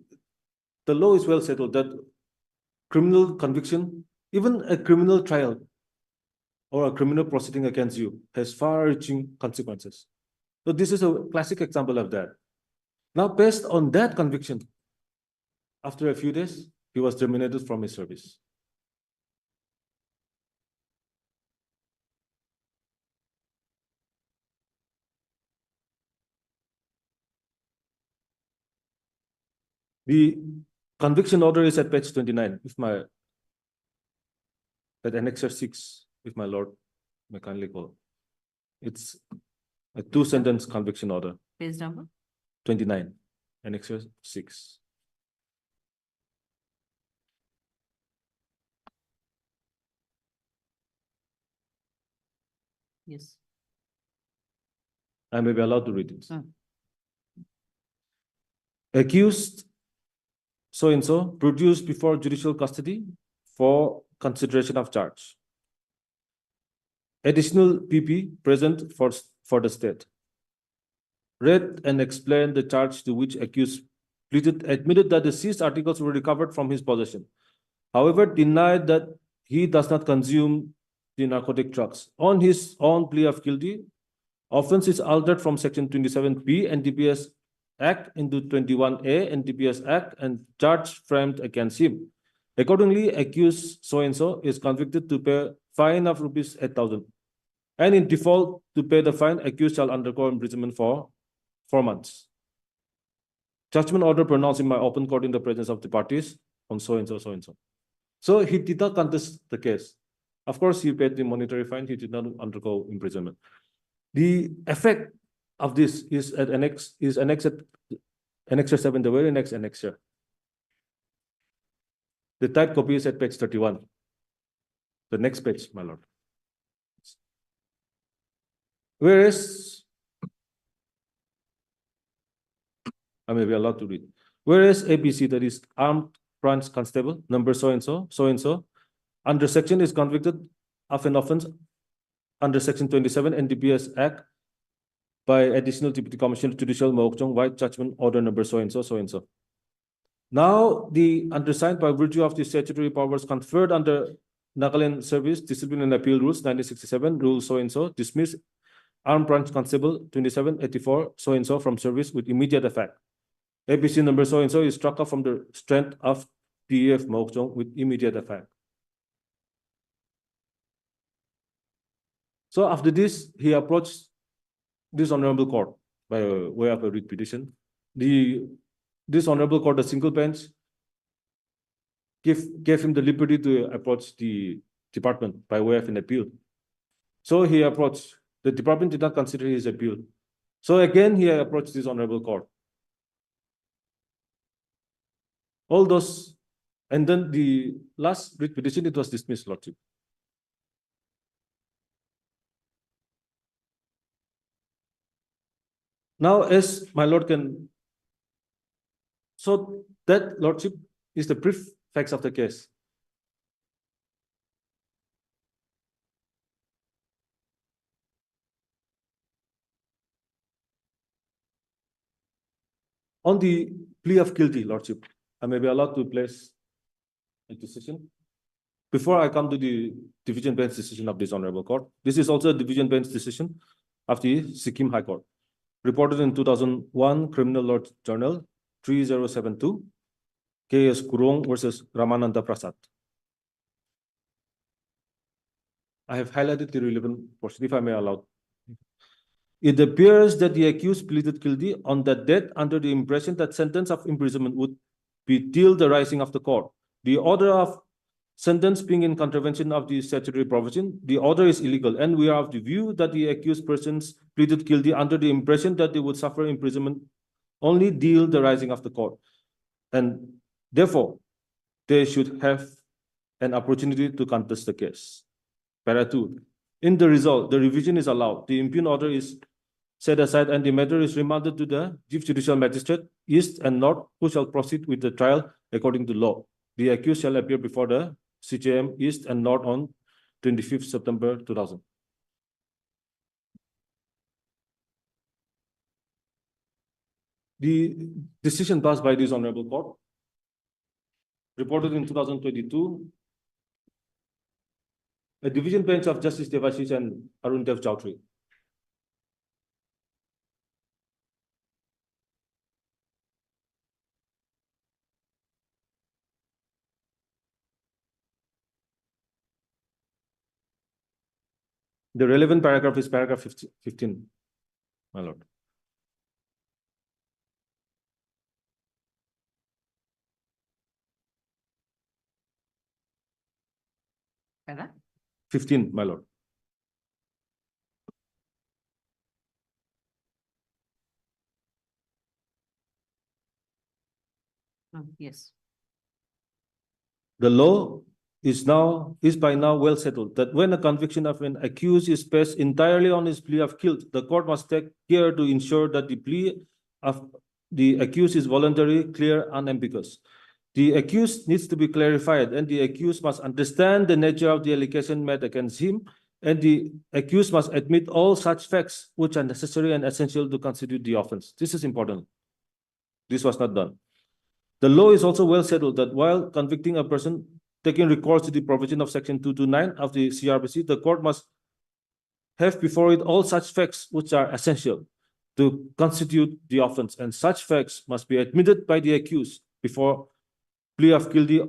the law is well settled that criminal conviction, even a criminal trial or a criminal proceeding against you has far-reaching consequences. So this is a classic example of that. Now, based on that conviction, after a few days, he was terminated from his service. The conviction order is at page 29, at Annexure 6, if my lord may kindly call. It's a 2-sentence conviction order. Page number? 29, Annexure 6. Yes. I may be allowed to read it. Accused so-and-so produced before judicial custody for consideration of charge. Additional PP present for the state. Read and explained the charge to which accused pleaded, admitted that the seized articles were recovered from his possession. However, denied that he does not consume the narcotic drugs. On his own plea of guilty, offense is altered from section 27B NDPS Act into 21A NDPS Act and charge framed against him. Accordingly, accused so-and-so is convicted to pay fine of rupees 8,000. And in default to pay the fine, accused shall undergo imprisonment for 4 months. Judgment order pronounced in my open court in the presence of the parties on so-and-so, so-and-so. So he did not contest the case. Of course, he paid the monetary fine. He did not undergo imprisonment. The effect of this is at Annexure 7, the very next annexure. The typed copy is at page 31. The next page, my lord. Whereas, I may be allowed to read. Whereas ABC, that is armed branch constable, number so-and-so, so-and-so, under section is convicted of an offense under Section 27 NDPS Act by Additional Deputy Commissioner Judicial Mokchong White Judgment Order number so and so, so and so. Now, the undersigned, by virtue of the statutory powers conferred under Nagaland Service Discipline and Appeal Rules 1967, Rule so and so, dismiss Armed Branch Constable 2784 so and so from service with immediate effect. APC number so and so is struck off from the strength of PEF Mokchong with immediate effect. So after this, he approached this honorable court by way of a writ petition. This honorable court, a single bench, gave him the liberty to approach the department by way of an appeal. So he approached. The department did not consider his appeal. So again, he approached this honorable court. All those, and then the last writ petition, it was dismissed, Lordship. Now, as my lord can, so that, Lordship, is the brief facts of the case. On the plea of guilty, Lordship, I may be allowed to place a decision. Before I come to the division bench decision of this honorable court, this is also a division bench decision of the Sikkim High Court, reported in 2001 Criminal Law Journal 3072, K.S. Kurong versus Ramananda Prasad. I have highlighted the relevant portion, if I may allow. It appears that the accused pleaded guilty on that date under the impression that sentence of imprisonment would be till the rising of the court. The order of sentence being in contravention of the statutory provision, the order is illegal, and we are of the view that the accused persons pleaded guilty under the impression that they would suffer imprisonment only till the rising of the court. And therefore, they should have an opportunity to contest the case. Para 2. In the result, the revision is allowed. The impugned order is set aside and the matter is remanded to the Chief Judicial Magistrate, East and North, who shall proceed with the trial according to law. The accused shall appear before the CJM East and North on 25th September 2000. The decision passed by this honorable court, reported in 2022, a division bench of Justice Devashish and Arun Dev Chowdhury. The relevant paragraph is paragraph 15, my lord. Para? 15, my lord. Yes. The law is by now well settled that when a conviction of an accused is based entirely on his plea of guilt, the court must take care to ensure that the plea of the accused is voluntary, clear, unambiguous. The accused needs to be clarified, and the accused must understand the nature of the allegation made against him, and the accused must admit all such facts which are necessary and essential to constitute the offense. This is important. This was not done. The law is also well settled that while convicting a person, taking recourse to the provision of Section 229 of the CRPC, the court must have before it all such facts which are essential to constitute the offense, and such facts must be admitted by the accused before plea of guilty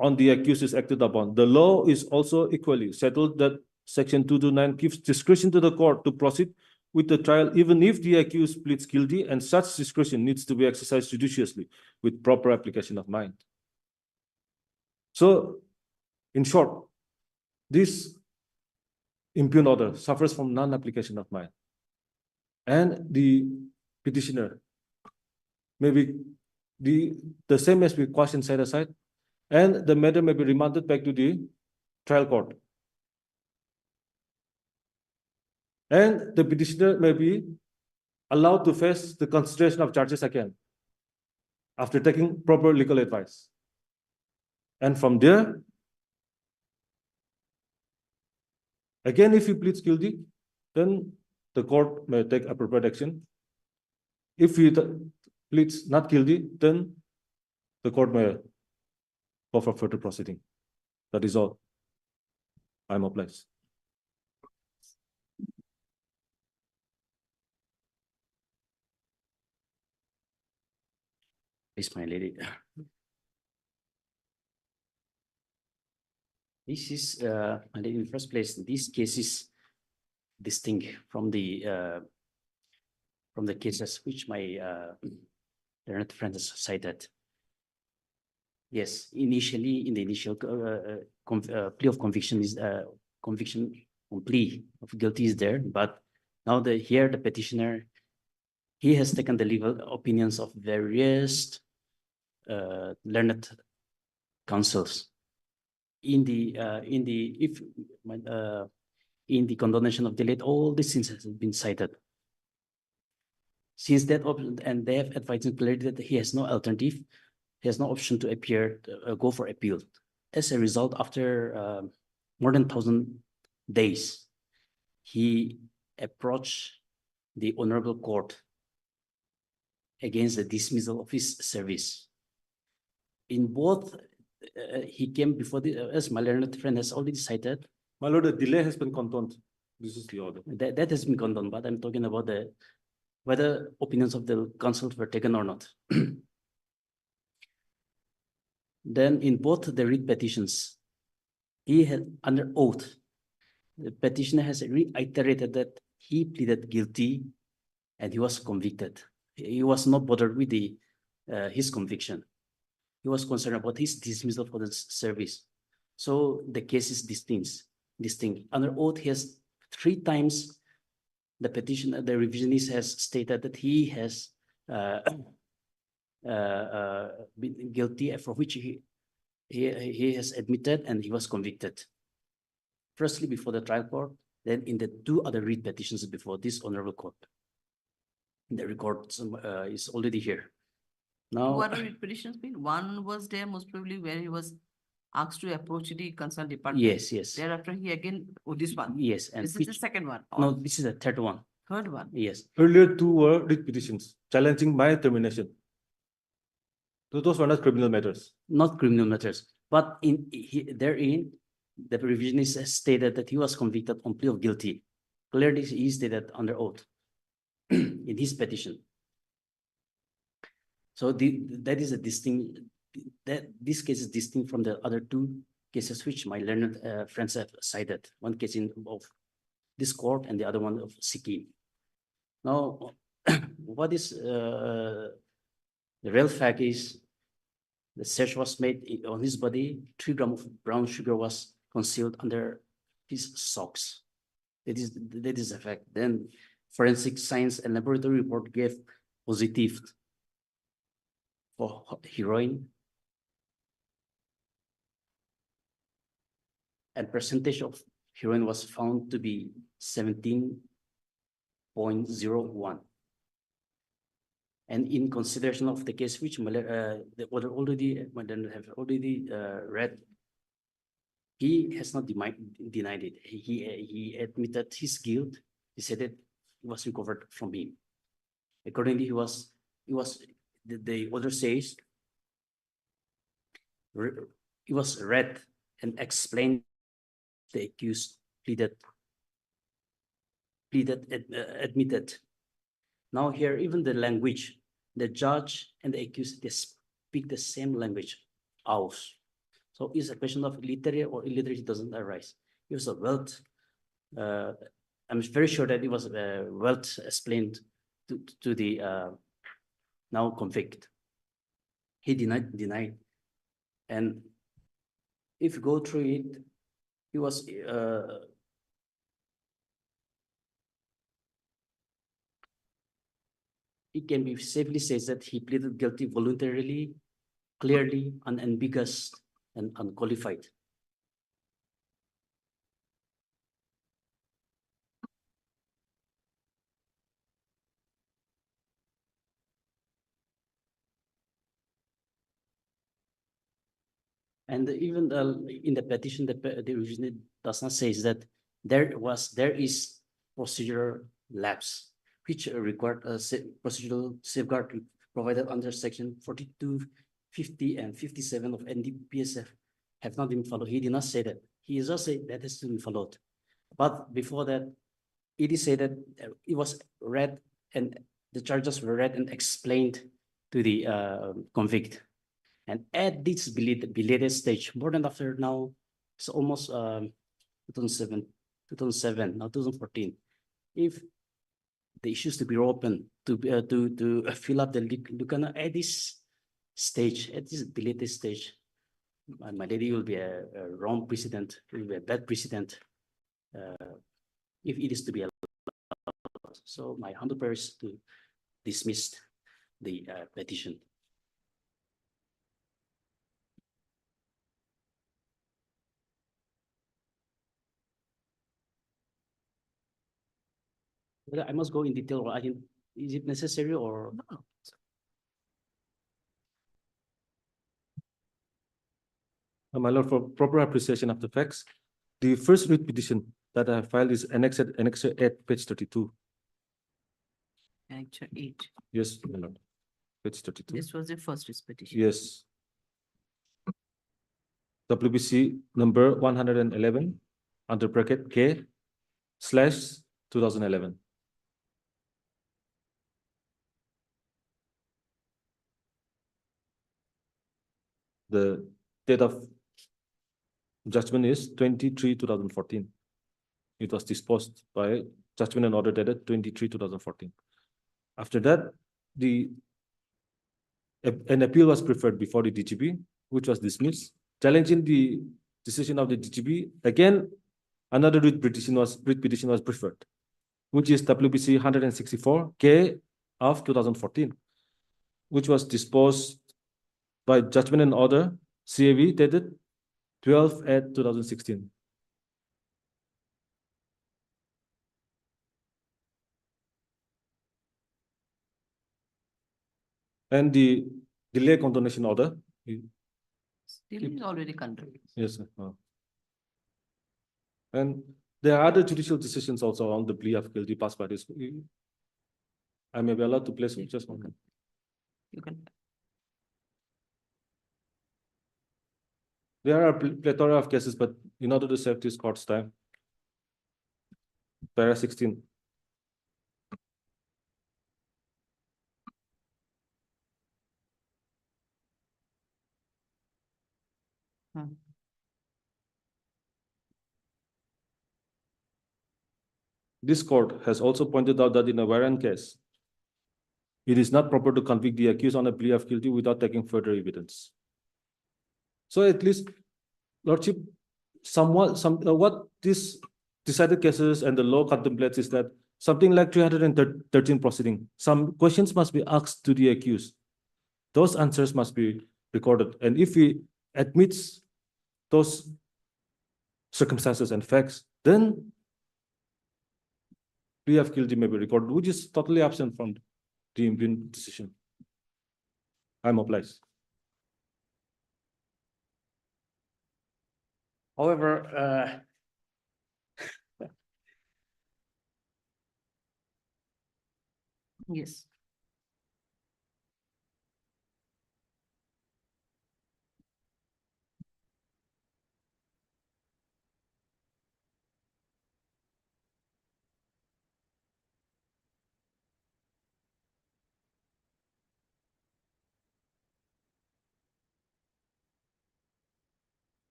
on the accused is acted upon. The law is also equally settled that Section 229 gives discretion to the court to proceed with the trial even if the accused pleads guilty, and such discretion needs to be exercised judiciously with proper application of mind. So, in short, this impugned order suffers from non-application of mind, and the petitioner may be the same as be quashed and set aside, and the matter may be remanded back to the trial court. And the petitioner may be allowed to face the consideration of charges again after taking proper legal advice. And from there, Again, if he pleads guilty, then the court may take appropriate action. If he pleads not guilty, then the court may go for further proceeding. That is all. I'm obliged. Please, my lady. This is, my lady, in the first place, this case is distinct from the cases which my learned friend has cited. Yes, initially, in the initial plea of conviction is conviction on plea of guilty is there, but now here the petitioner, he has taken the legal opinions of various learned counsels in the condonation of the late. All these things has been cited. Since that option, and they have advised him clearly that he has no alternative, he has no option to appear, go for appeal. As a result, after more than 1,000 days, he approached the honorable court against the dismissal of his service. In both, he came before as my learned friend has already cited. My lord, the delay has been condoned. This is the order. That has been condoned, but I'm talking about whether opinions of the council were taken or not. Then in both the writ petitions, he had under oath, the petitioner has reiterated that he pleaded guilty and he was convicted. He was not bothered with his conviction. He was concerned about his dismissal for the service. So the case is distinct. Under oath, he has 3 times the petitioner, the revisionist has stated that he has been guilty, for which he has admitted and he was convicted. Firstly, before the trial court, then in the 2 other writ petitions before this honorable court. The record is already here. Now, What are writ petitions been? One was there most probably where he was asked to approach the concerned department. yes. Thereafter, he again, this one. Yes, and This is the second one. no, or this is the third one. Third one. Yes. Earlier 2 were writ petitions challenging my termination. So those were not criminal matters. Not criminal matters, but therein, the revisionist has stated that he was convicted on plea of guilty. Clearly, he stated under oath in his petition. So that is a distinct. This case is distinct from the other 2 cases which my learned friends have cited. One case of this court and the other one of Sikkim. Now, what is the real fact is the search was made on his body. 3 grams of brown sugar was concealed under his socks. That is a fact. Then forensic science and laboratory report gave positive for heroin, and percentage of heroin was found to be 17.01. And in consideration of the case which the order already have already read, he has not denied it. He admitted his guilt. He said that it was recovered from him. Accordingly, the order says it was read and explained. The accused admitted. Now here, even the language, the judge and the accused, they speak the same language, aus. So it's a question of literary or illiteracy doesn't arise. It was a wealth. I'm very sure that it was well explained to the now convict. He denied. And if you go through it, he was it can be safely said that he pleaded guilty voluntarily, clearly, unambiguous, and unqualified. And even in the petition, the revision does not say that there is procedural lapse, which required a procedural safeguard provided under section 42, 50, and 57 of NDPSF have not been followed. He did not say that. He just said that has to be followed. But before that, it is said that it was read and the charges were read and explained to the convict. And at this belated stage, more than after now, it's almost 2007, now 2014. If the issues to be open to fill up the Lucana at this stage, at this belated stage, my lady will be a wrong precedent, it will be a bad precedent if it is to be allowed. So my humble prayer is to dismiss the petition. Whether I must go in detail, or is it necessary or no? My lord, for proper appreciation of the facts, the first writ petition that I filed is Annexure 8, page 32. Annexure 8. Yes, my lord. Page 32. This was the first petition. Yes. WBC number 111 under bracket K/2011. The date of judgment is 23/2014. It was disposed by judgment and order dated 23/2014. After that, an appeal was preferred before the DGB, which was dismissed. Challenging the decision of the DGB, again, another writ petition was preferred, which is WBC 164 K of 2014, which was disposed by judgment and order CAV dated 12/8/2016. And the delay condonation order. Still is already conducted. Yes, sir. And there are other judicial decisions also on the plea of guilty passed by this. I may be allowed to place just one. You can. There are a plethora of cases, but in order to save this court's time, para 16. This court has also pointed out that in a Warren case, it is not proper to convict the accused on a plea of guilty without taking further evidence. So at least, Lordship, what these decided cases and the law contemplates is that something like 313 proceeding, some questions must be asked to the accused. Those answers must be recorded. And if he admits those circumstances and facts, then plea of guilty may be recorded, which is totally absent from the impugned decision. I'm obliged. However, yes.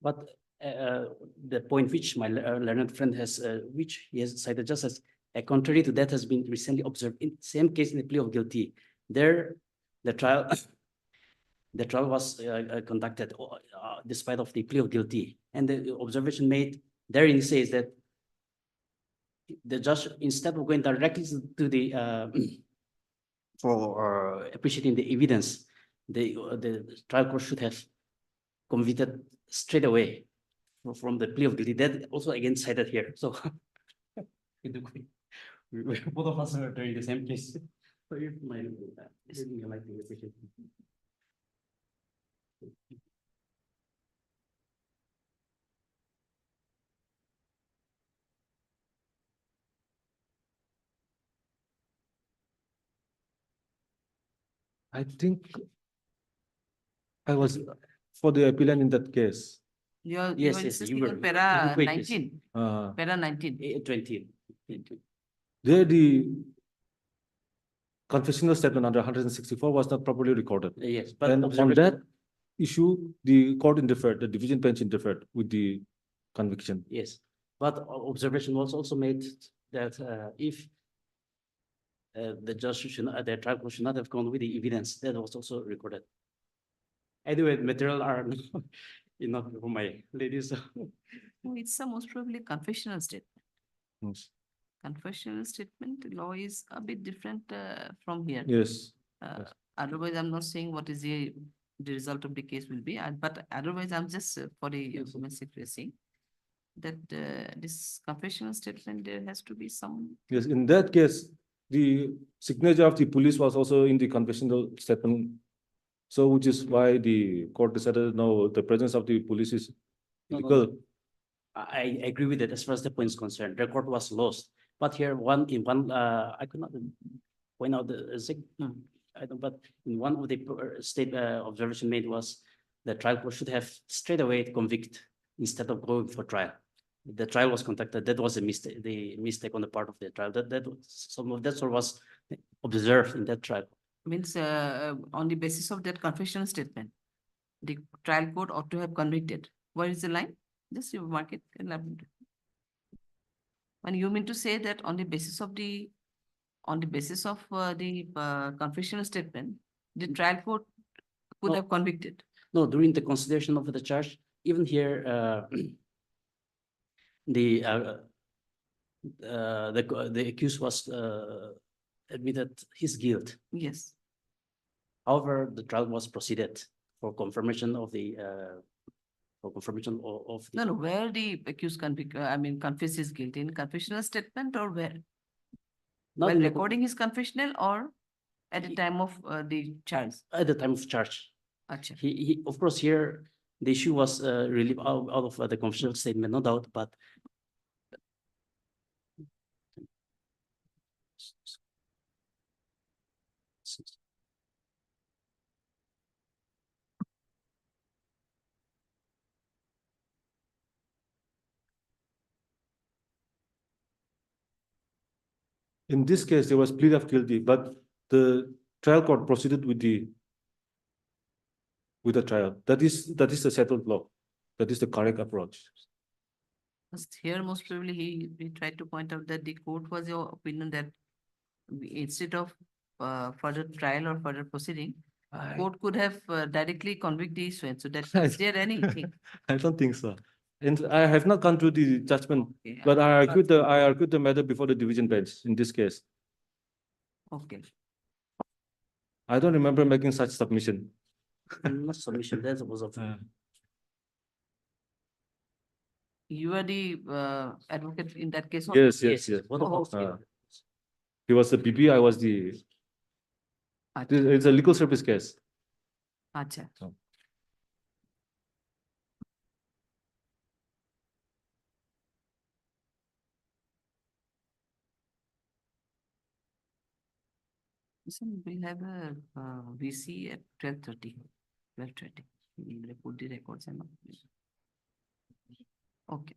but the point which my learned friend has, which he has cited just as contrary to that has been recently observed in same case in the plea of guilty. There, the trial was conducted despite of the plea of guilty, and the observation made therein says that the judge, instead of going directly to the for appreciating the evidence, the trial court should have convicted straight away from the plea of guilty. That also again cited here. So both of us are doing the same case. So if my appreciate. I think I was for the appellant in that case. You're Yes, yes, insisting you on were- para you wait, yes. 19, Uh, para 19. 20. there the confessional statement under 164 was not properly recorded. Yes, but And on observation- that issue, the court interfered, the division bench interfered with the conviction. Yes, but observation was also made that if the judge should not, the trial court should not have gone with the evidence, that was also recorded. Anyway, material are not for my ladies. No, it's a most probably confessional statement. Yes. Confessional statement law is a bit different from here. Yes. Uh, Otherwise, I'm not saying what is the result of the case will be, but otherwise, I'm just for the domestic saying that this confessional statement, there has to be some. Yes, in that case, the signature of the police was also in the confessional statement. So which is why the court decided, no, the presence of the police is No, no, illegal. no. I agree with it as far as the point is concerned. Record was lost, but here I could not point out the exact. I don't. But in one of the state observation made was the trial court should have straight away convict instead of going for trial. The trial was conducted. That was a mistake. The mistake on the part of the trial. That some of that sort was observed in that trial. Means on the basis of that confessional statement, the trial court ought to have convicted. Where is the line? Just you mark it. When you mean to say that on the basis of the confessional statement, the trial court could No. have convicted. No, during the consideration of the charge, even here, the accused was admitted his guilt. Yes. However, the trial was proceeded for confirmation of the No, where the accused confess his guilt, in confessional statement or where? Not While in the- recording his confessional or at the time of the charge? at the time of charge. Acha. He of course here the issue was really out of the confessional statement, no doubt, but In this case, there was plea of guilty, but the trial court proceeded with the trial. That is the settled law. That is the correct approach. Just here, most probably he tried to point out that the court was your opinion that instead of further trial or further proceeding, court could have directly convict the issuance. So that is there anything? I don't think so. And I have not gone through the judgment, Okay, but I argued the matter before the division bench in this case. Okay. I don't remember making such submission. not submission, that was of You are the advocate in that case? Yes, also? yes, yes. both of us. Uh, He was the BP, I was the, it's a legal service case. Acha. Listen, we'll have a VC at 12:30. 12:30. We'll put the records and all. Okay.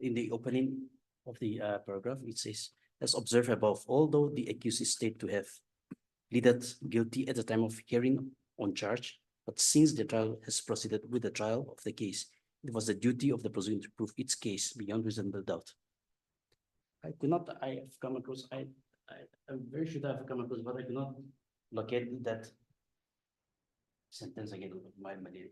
In the opening of the paragraph, it says, as observed above, although the accused is stated to have pleaded guilty at the time of hearing on charge, but since the trial has proceeded with the trial of the case, it was the duty of the prosecution to prove its case beyond reasonable doubt. I have come across, I'm very sure I have come across, but I cannot locate that sentence again of my material.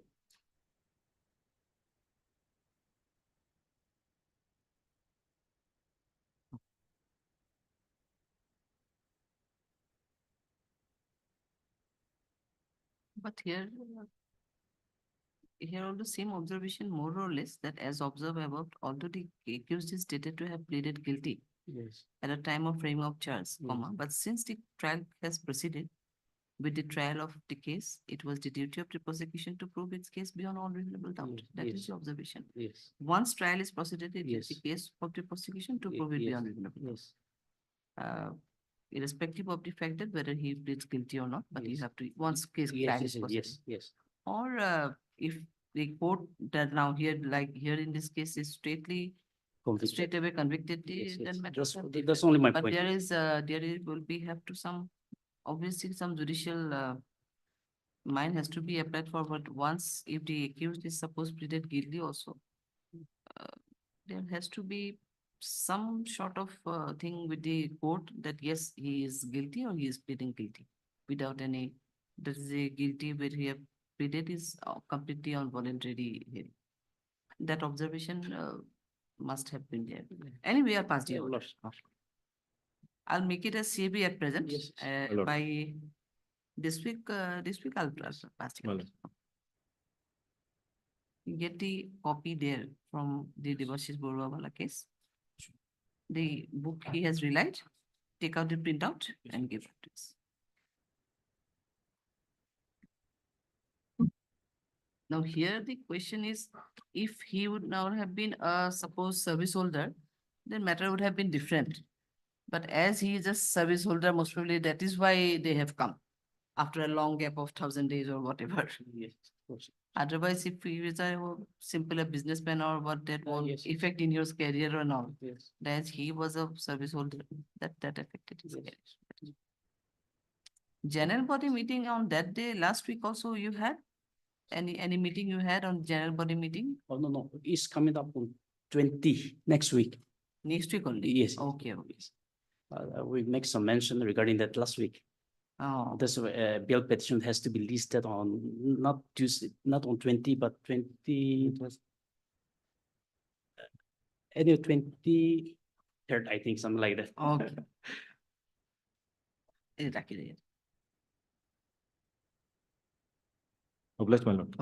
But here, here on the same observation, more or less, that as observed above, although the accused is stated to have pleaded guilty Yes. at a time of framing of charge, comma, but since the trial has proceeded with the trial of the case, it was the duty of the prosecution to prove its case beyond all reasonable doubt. That is Yes. the observation. Yes. Once trial is proceeded, it is the Yes. case of the prosecution to Ye- prove it yes. beyond reasonable doubt. Yes. Irrespective of the fact that whether he pleads guilty or not, but you Yes. have to, once case Yes, trial yes, is yes, proceeded. yes, yes. Or if the court that now here, like here in this case is Convicted. straight away convicted, Yes, then yes. matter That's, have that's different. only my But point. will be have to some, obviously some judicial mind has to be applied for, but once if the accused is supposed pleaded guilty also, there has to be some sort of thing with the court that yes, he is guilty or he is pleading guilty without any, that is a guilty where he have pleaded is completely on voluntary hearing. That observation must have been there. Anyway, I'll pass the Yeah, order. Lord. I'll make it as CAB at present. Yes, my lord. By this week I'll pass the My order. You get the copy there from the Devashish Borua wala case. The book he has relied, take out the printout and give it to us. Now here the question is, if he would now have been a suppose service holder, then matter would have been different. But as he is a service holder, most probably that is why they have come after a long gap of 1,000 days or whatever. Yes, of course. Otherwise, if he is a simple a businessman or what, that won't yes. affect in your career and all. Yes. As he was a service holder, that affected his Yes. career. General body meeting on that day, last week also you had? Any meeting you had on general body meeting? Oh, no, it's coming up on 20 next week. Next week only? Yes. Okay. Yes. We make some mention regarding that last week. Oh, This bill petition has to be listed on not Tuesday, not on 20, but 20. It was anyway 23rd, I think, something like that. okay. Lucky. Obliged, my lord.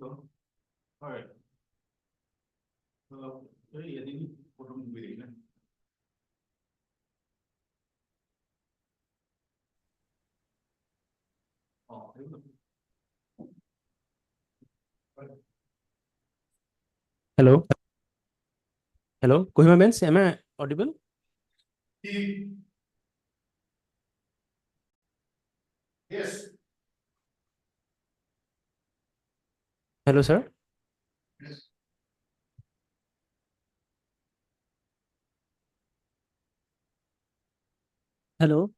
All right. Jadi ini forum begini. Oh, Hello. Hello. Kohima Mens, am I audible? Yes. Hello, sir. Yes. Hello.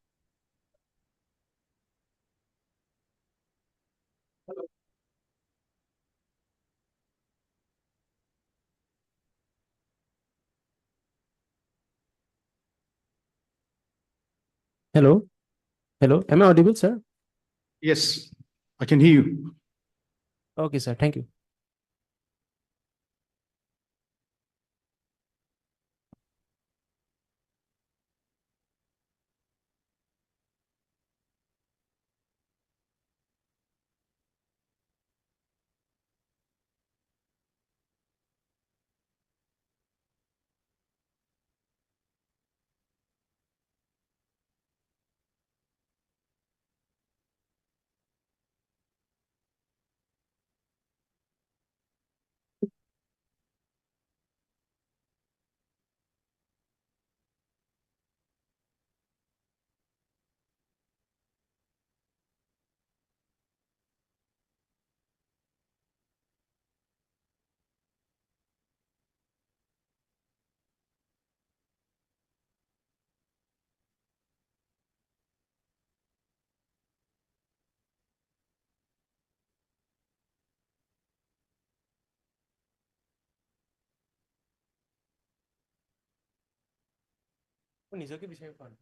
Hello. Hello. Am I audible, sir? Yes, I can hear you. Okay, sir. Thank you. নিজকে বিচাৰি পোৱা নাই।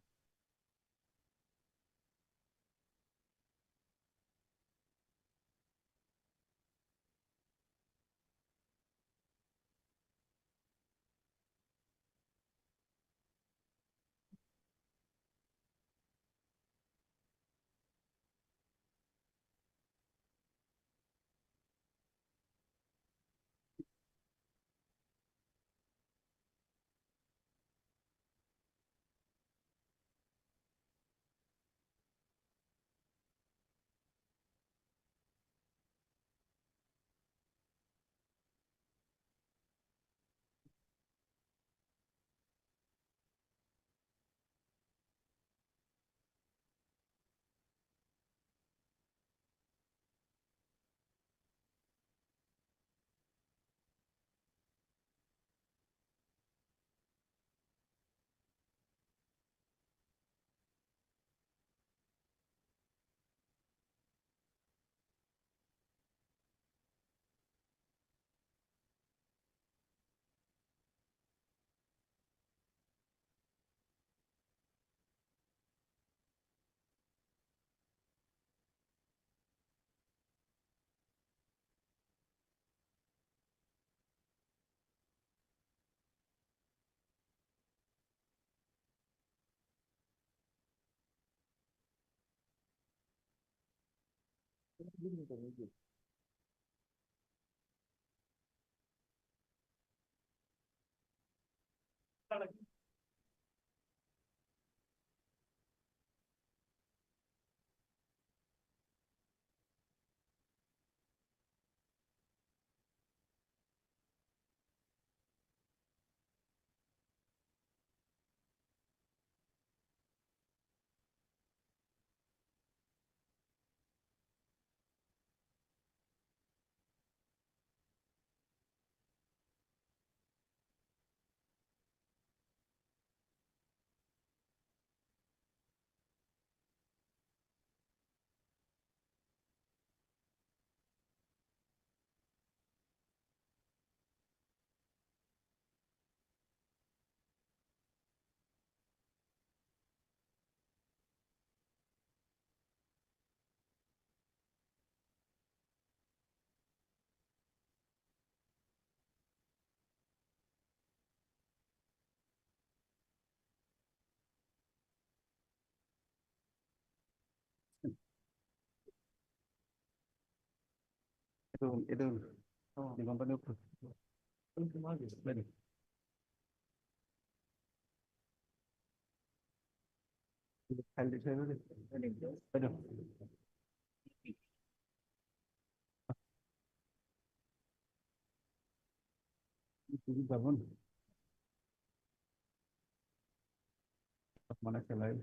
Mana kelai.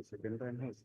Second time has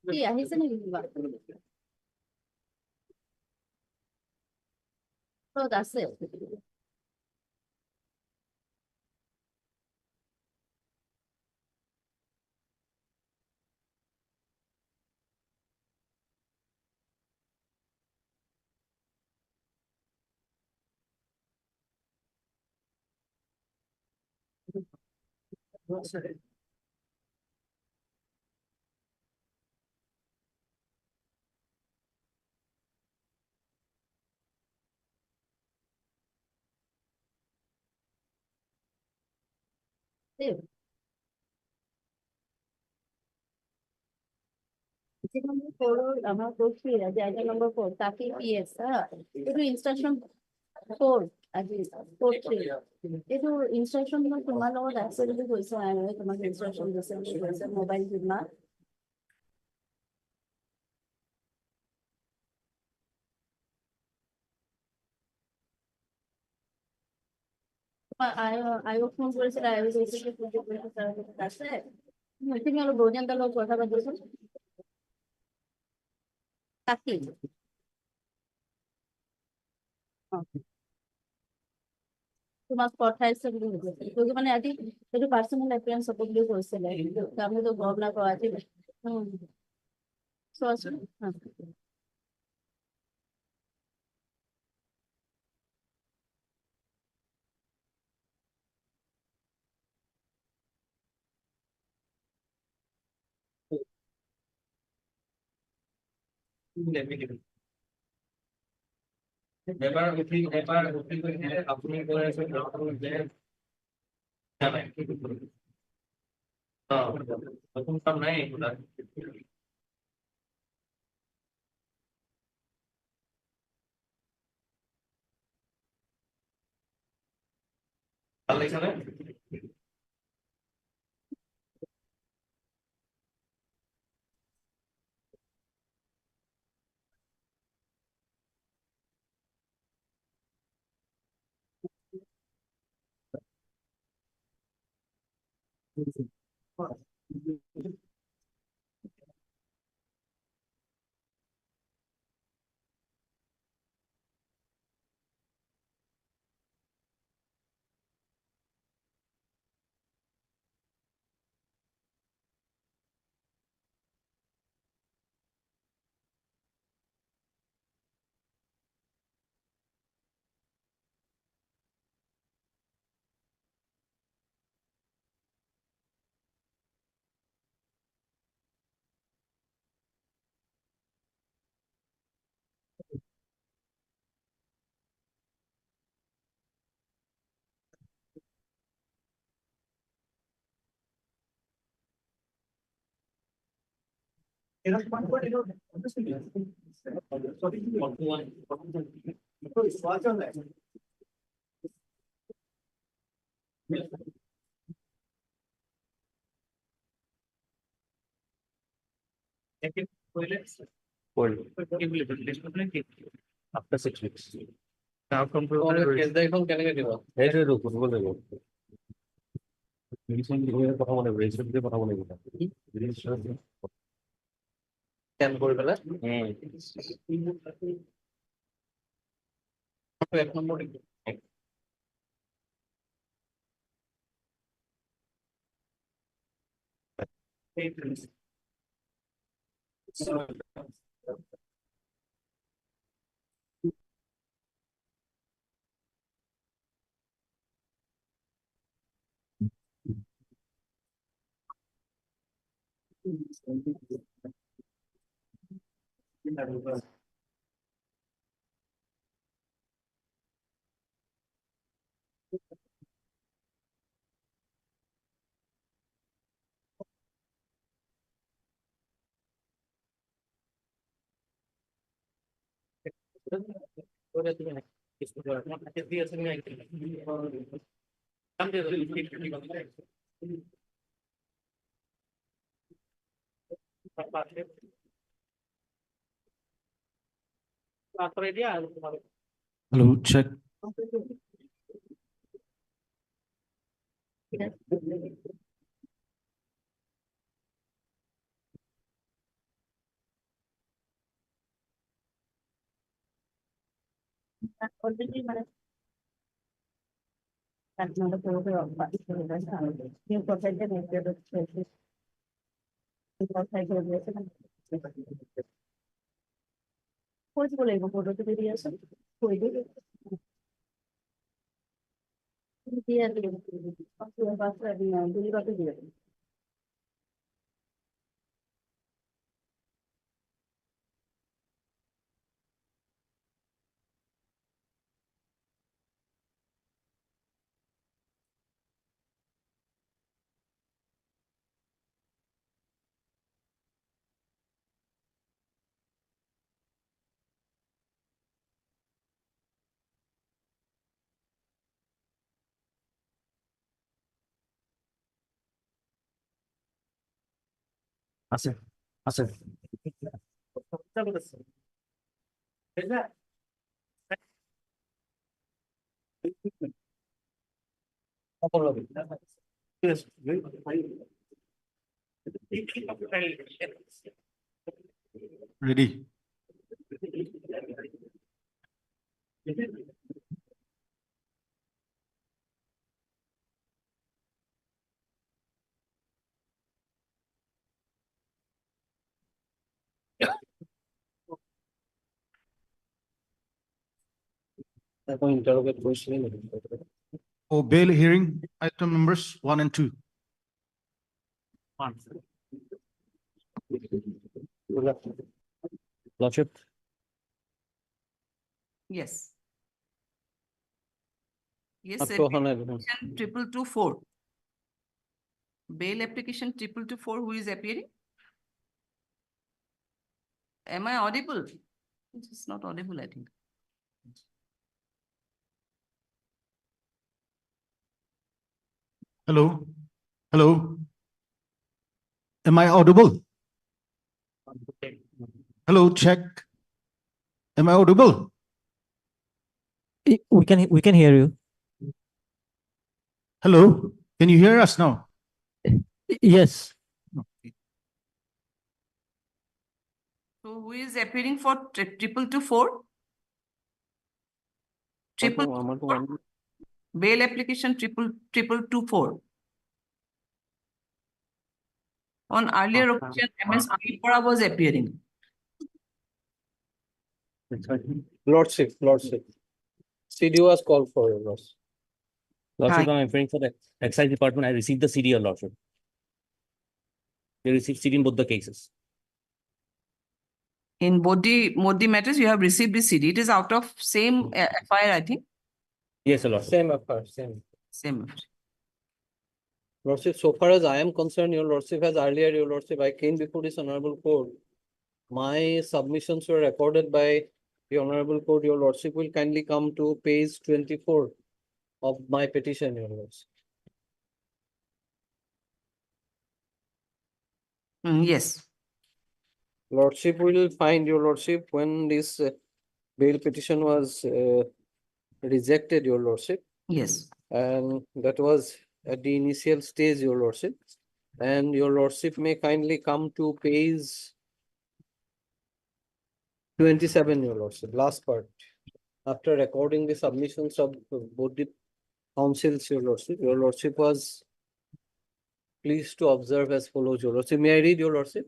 Iya, আহিছে নেকি কিবা? ক'ত আছে? Number 4 আমার করছি যে আইটেম নাম্বার 4 তাকে পিএস একটু ইনস্ট্রাকশন 4 আজি 4 একটু ইনস্ট্রাকশন তোমার লগত আছে বুলি কৈছে আমি তোমাক ইনস্ট্রাকশন দিছে বুলি কৈছে মোবাইল দিমা আইও ফোন করেছিল আইও কৈছে যে প্রজেক্ট পরীক্ষা আছে মিটিং হলো বহুজনটা লোক কথা বলছে তাকে তোমাক পঠাইছে বুলি কৈছে তো মানে আজি এইটো পাৰ্সোনাল এপিয়াৰেন্স হ'ব বুলি কৈছিলে আমি তো গম নাপাওঁ আজি চোৱাচোন আপনি কাম নাই ভাল লাগিছে নে after 6 weeks. Now কেনেকে দিব এইটো কৰিব লাগিব মেডিসিন দিয়ে কথা বলে রেজিস্টার দিয়ে কথা বলে রেজিস্টার স্ক্যান করে পেলে এক নম্বর Hello, check. আছে আছে Ready. For bail hearing, item numbers 1 and 2. Lordship, Yes. Yes, up to Honor. application 2224. Bail application 2224, who is appearing? Am I audible? It's not audible, I think. Hello? Hello? Am I audible? Hello, check. Am I audible? We can hear you. Hello? Can you hear us now? Yes. So who is appearing for 2224? Bail application 2224. On earlier occasion, MS Alipura was appearing. Lordship. CD was called for, Your Lordship. Lordship, Hi. I'm referring for the excise department. I received the CD, Your Lordship. They received CD in both the cases. In both the matters, you have received the CD. It is out of same FIR, I think. Yes, Your Lordship. Same affair, same. Same. Lordship, so far as I am concerned, Your Lordship, as earlier, Your Lordship, I came before this honorable court. My submissions were recorded by the honorable court. Your Lordship will kindly come to page 24 of my petition, Your Lordship. Yes. Lordship will find, Your Lordship, when this bail petition was rejected, Your Lordship. Yes. And that was at the initial stage, Your Lordship. And Your Lordship may kindly come to page 27, Your Lordship, last part. After recording the submissions of both the councils, Your Lordship was pleased to observe as follows, Your Lordship. May I read, Your Lordship?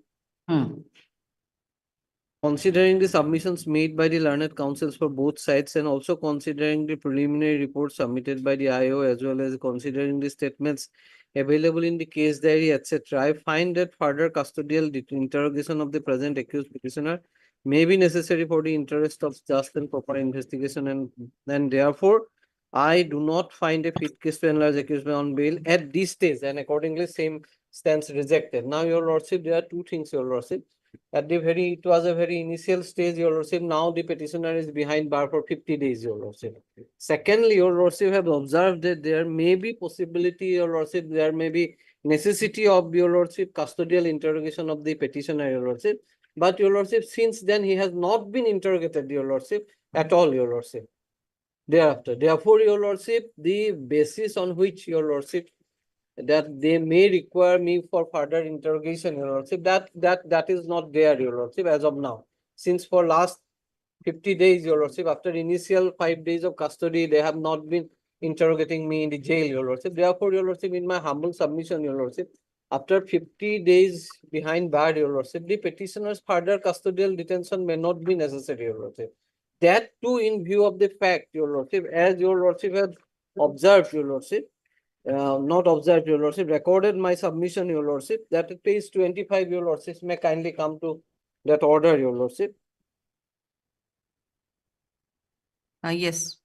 Considering the submissions made by the learned councils for both sides and also considering the preliminary report submitted by the IO as well as considering the statements available in the case diary, etc., I find that further custodial interrogation of the present accused petitioner may be necessary for the interest of just and proper investigation, and therefore I do not find a fit case to enlarge accused on bail at this stage, and accordingly same stands rejected. Now, Your Lordship, there are two things, Your Lordship. It was a very initial stage, Your Lordship. Now the petitioner is behind bar for 50 days, Your Lordship. Secondly, Your Lordship have observed that there may be possibility, Your Lordship, there may be necessity of, Your Lordship, custodial interrogation of the petitioner, Your Lordship. But, Your Lordship, since then he has not been interrogated, Your Lordship, at all, Your Lordship. Thereafter, therefore, Your Lordship, the basis on which, Your Lordship, that they may require me for further interrogation, Your Lordship. That is not there, Your Lordship, as of now. Since for last 50 days, Your Lordship, after initial 5 days of custody, they have not been interrogating me in the jail, Your Lordship. Therefore, Your Lordship, in my humble submission, Your Lordship, after 50 days behind bar, Your Lordship, the petitioner's further custodial detention may not be necessary, Your Lordship. That too in view of the fact, Your Lordship, as Your Lordship has observed, Your Lordship, not observed, Your Lordship, recorded my submission, Your Lordship, that at page 25, Your Lordship, may kindly come to that order, Your Lordship. Yes.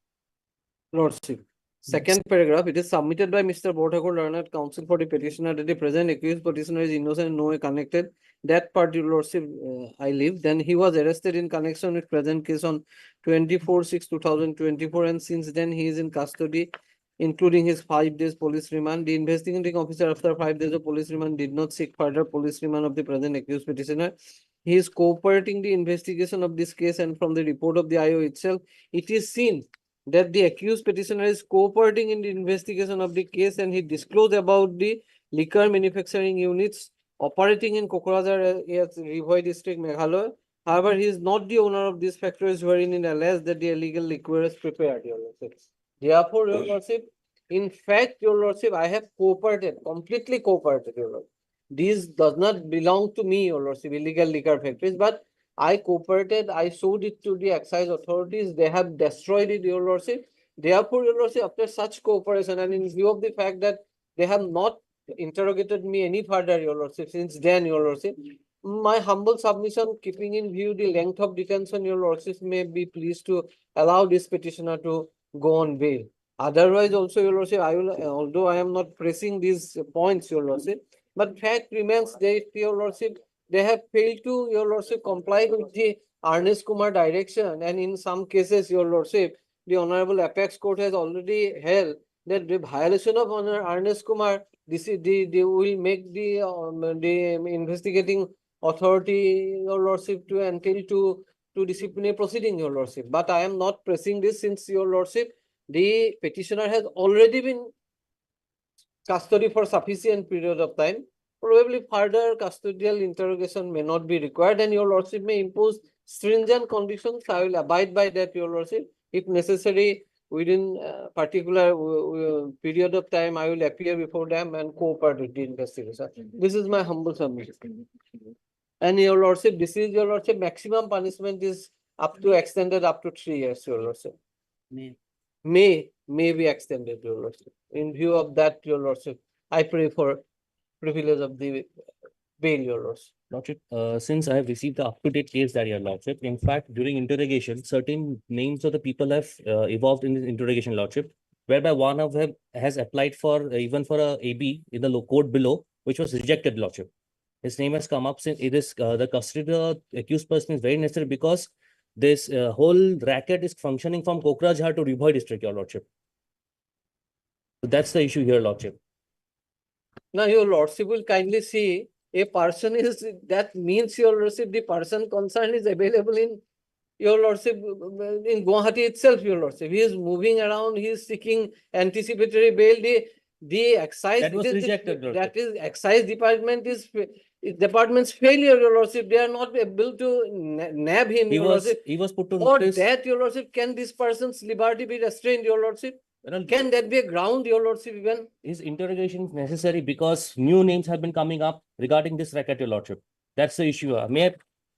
Lordship. Second paragraph, it is submitted by Mr. Bodhakur, learned counsel for the petitioner that the present accused petitioner is innocent and no way connected. That part, Your Lordship, I leave. Then he was arrested in connection with present case on 24/6/2024, and since then he is in custody, including his 5 days police remand. The investigating officer, after 5 days of police remand, did not seek further police remand of the present accused petitioner. He is cooperating the investigation of this case, and from the report of the IO itself, it is seen that the accused petitioner is cooperating in the investigation of the case, and he disclosed about the liquor manufacturing units operating in Kokrajhar Rivoi district, Meghalaya. However, he is not the owner of these factories wherein it alleged that the illegal liquor is prepared, Your Lordship. Therefore, Your Lordship, in fact, Your Lordship, I have cooperated, completely cooperated, Your Lordship. These does not belong to me, Your Lordship, illegal liquor factories, but I cooperated, I showed it to the excise authorities, they have destroyed it, Your Lordship. Therefore, Your Lordship, after such cooperation and in view of the fact that they have not interrogated me any further, Your Lordship, since then, Your Lordship, my humble submission, keeping in view the length of detention, Your Lordship may be pleased to allow this petitioner to go on bail. Otherwise, also, Your Lordship, I will, although I am not pressing these points, Your Lordship, but fact remains that, Your Lordship, they have failed to, Your Lordship, comply with the Ernest Kumar direction, and in some cases, Your Lordship, the Honorable Apex Court has already held that the violation of Ernest Kumar, they will make the investigating authority, Your Lordship, to entail to disciplinary proceeding, Your Lordship. But I am not pressing this since, Your Lordship, the petitioner has already been custody for sufficient period of time. Probably further custodial interrogation may not be required, and Your Lordship may impose stringent conditions. I will abide by that, Your Lordship. If necessary, within a particular period of time, I will appear before them and cooperate with the investigation. This is my humble submission. And Your Lordship, this is, Your Lordship, maximum punishment is up to extended up to 3 years, Your Lordship. May be extended, Your Lordship. In view of that, Your Lordship, I pray for privilege of the bail, Your Lordship. Lordship, since I have received the up-to-date case that Your Lordship, in fact, during interrogation, certain names of the people have evolved in this interrogation, Lordship, whereby one of them has applied for even for a AB in the code below, which was rejected, Lordship. His name has come up since it is the custody of the accused person is very necessary because this whole racket is functioning from Kokrajhar to Rivoi district, Your Lordship. So that's the issue here, Lordship. Now, Your Lordship will kindly see a person is, that means, Your Lordship, the person concerned is available in, Your Lordship, in Gauhati itself, Your Lordship. He is moving around, he is seeking anticipatory bail. The excise, That was rejected, Lordship. that is excise department's failure, Your Lordship. They are not able to nab him, Your Lordship. He was put to For notice. that, Your Lordship, can this person's liberty be restrained, Your Lordship? Can that be a ground, Your Lordship, even? His interrogation is necessary because new names have been coming up regarding this racket, Your Lordship. That's the issue. May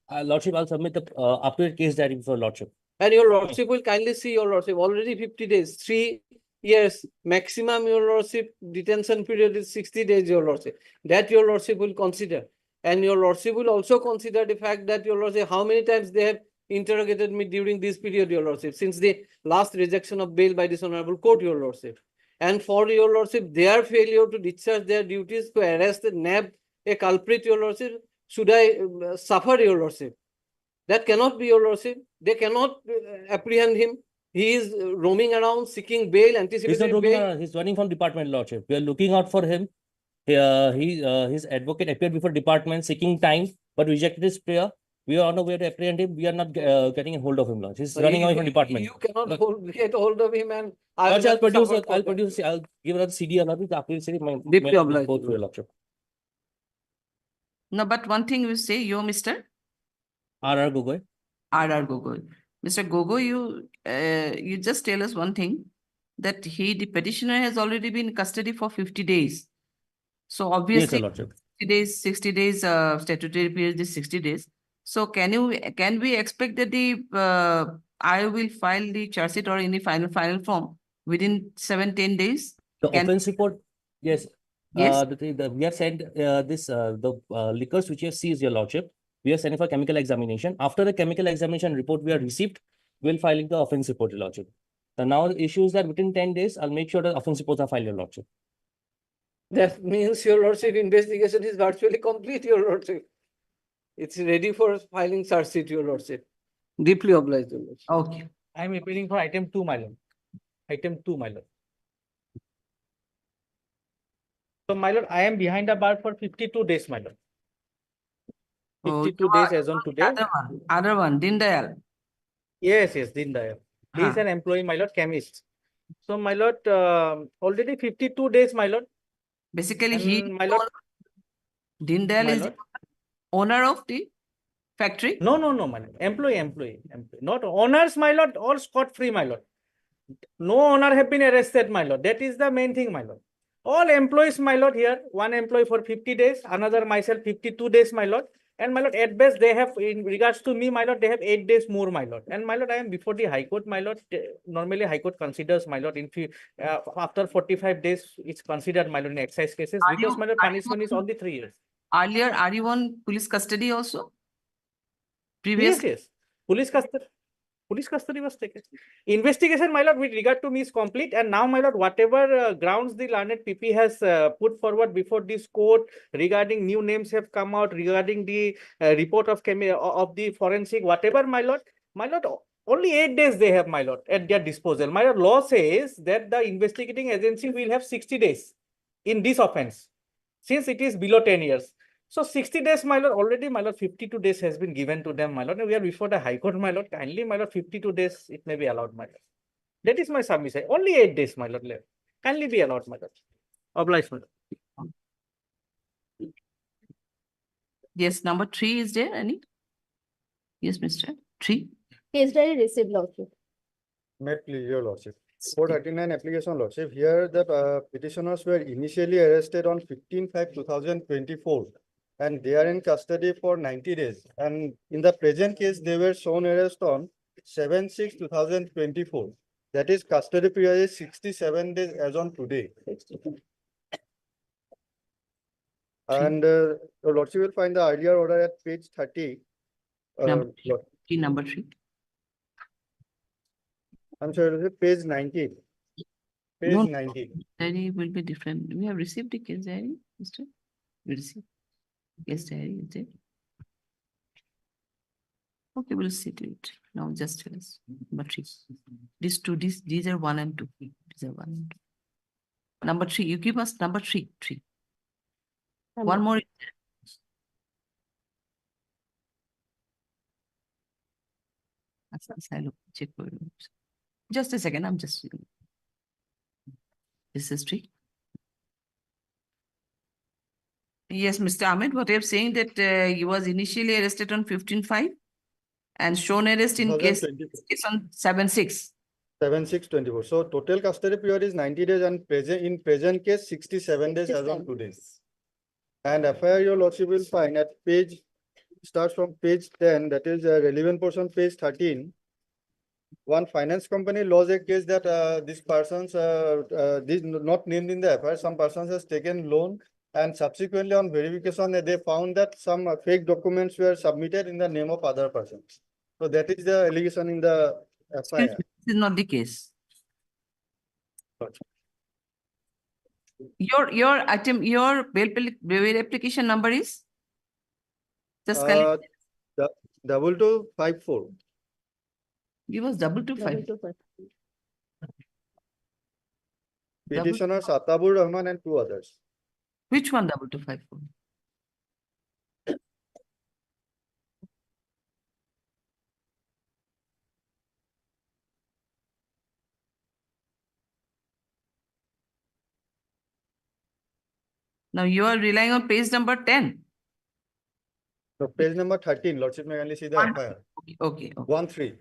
I, Lordship, I'll submit the up-to-date case diary for Lordship. And Your Lordship will kindly see, Your Lordship, already 50 days, 3 years, maximum, Your Lordship, detention period is 60 days, Your Lordship. That Your Lordship will consider. And Your Lordship will also consider the fact that, Your Lordship, how many times they have interrogated me during this period, Your Lordship, since the last rejection of bail by this Honorable Court, Your Lordship. And for Your Lordship, their failure to discharge their duties to arrest and nab a culprit, Your Lordship, should I suffer, Your Lordship? That cannot be, Your Lordship. They cannot apprehend him. He is roaming around seeking bail, anticipating He's not roaming bail. around. He's running from department, Lordship. We are looking out for him. His advocate appeared before department seeking time, but rejected his prayer. We are on the way to apprehend him. We are not getting a hold of him, Lord. He's So running you- away from department. You cannot get hold of him and. Lordship, I'll have to produce, suffer for I'll that. produce, I'll give another CD, another, after CD, my. Deeply obliged. Go through, Lordship. No, but one thing you say, you, Mr. R.R. Gogoi. R.R. Gogoi. Mr. Gogoi, you just tell us one thing, that the petitioner has already been in custody for 50 days. So Yes, obviously, Your Lordship. 60 days, statutory period is 60 days. So can we expect that I will file the charge sheet or any final form within 7-10 days? The Can- offense report, yes. Yes. We have sent the liquors which you have seized, Your Lordship. We are sending for chemical examination. After the chemical examination report we are received, we'll file the offense report, Your Lordship. Now the issue is that within 10 days, I'll make sure that offense reports are filed, Your Lordship. That means your lordship investigation is virtually complete, your lordship. It's ready for filing charge sheet, your lordship. Deeply obliged, your lordship. Okay. I'm appealing for item 2, my lord. Item 2, my lord. So, my lord, I am behind the bar for 52 days, my lord. Oh, 52 you days are- as on today. Other one, Dindayal. Yes, Din Dayal. He is Huh. an employee, my lord, chemist. So, my lord, already 52 days, my lord. Basically, And my lord, Dindayal my is lord. the owner of the factory? No, my lord. Employee. Not owners, my lord, all scot-free, my lord. No owner have been arrested, my lord. That is the main thing, my lord. All employees, my lord, here, one employee for 50 days, another myself 52 days, my lord. And my lord, at best, they have, in regards to me, my lord, they have 8 days more, my lord. And my lord, I am before the High Court, my lord. Normally, High Court considers, my lord, after 45 days, it's considered, my lord, in excise cases, Are because you- my lord, are you punishment is on- only 3 years. Earlier, are you on police custody also? Previous. Yes. Police custody was taken. Investigation, my lord, with regard to me is complete. And now, my lord, whatever grounds the learned PP has put forward before this court regarding new names have come out, regarding the report of the forensic, whatever, my lord, only 8 days they have, my lord, at their disposal. My lord, law says that the investigating agency will have 60 days in this offense, since it is below 10 years. So 60 days, my lord, already, my lord, 52 days has been given to them, my lord. And we are before the High Court, my lord. Kindly, my lord, 52 days, it may be allowed, my lord. That is my submission. Only 8 days, my lord, left. Kindly be allowed, my lord. Obliged, my lord. Yes, number 3 is there, any? Yes, Mr. 3. Case diary received, lordship. May it please your lordship. 439 application lordship. Here the petitioners were initially arrested on 15/5/2024 and they are in custody for 90 days. And in the present case, they were shown arrest on 7/6/2024. That is custody period is 67 days as on today. And your lordship will find the earlier order at page 30. Number 3. I'm sorry, page 19. Page No, 19. diary will be different. We have received the case diary, Mr. We received. Case diary is there. Okay, we'll see to it. Now just tell us. Number 3. These are 1 and 2. These are 1 and 2. Number 3, you give us number 3. One more. Check. Just a second, I'm just. This is 3. Yes, Mr. Ahmed, what you're saying that he was initially arrested on 15/5 and shown arrest in case on 7/6. 7/6/24. So total custody period is 90 days and in present case 67 days as on today. And FIR your lordship will find at page, starts from page 10, that is relevant portion, page 13. One finance company laws a case that these persons, this not named in the FIR, some persons has taken loan and subsequently on verification they found that some fake documents were submitted in the name of other persons. So that is the allegation in the FIR. This is not the case. Your bail application number is? Just 2254. Give us 225. Petitioners Atabur Rahman and 2 others. Which one 2254? Now you are relying on page number 10. So page number 13, Lordship may kindly see the FIR. Okay. 1-3.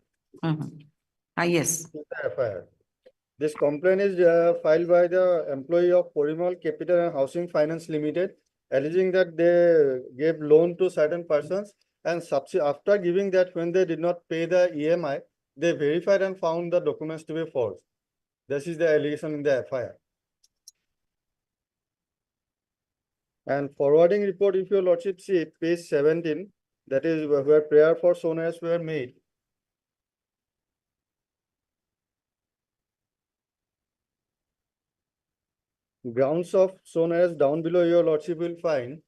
Yes. The FIR. This complaint is filed by the employee of Porimal Capital and Housing Finance Limited, alleging that they gave loan to certain persons and after giving that, when they did not pay the EMI, they verified and found the documents to be false. This is the allegation in the FIR. And forwarding report, if your Lordship see page 17, that is where prayer for sonars were made. Grounds of sonars down below, your Lordship will find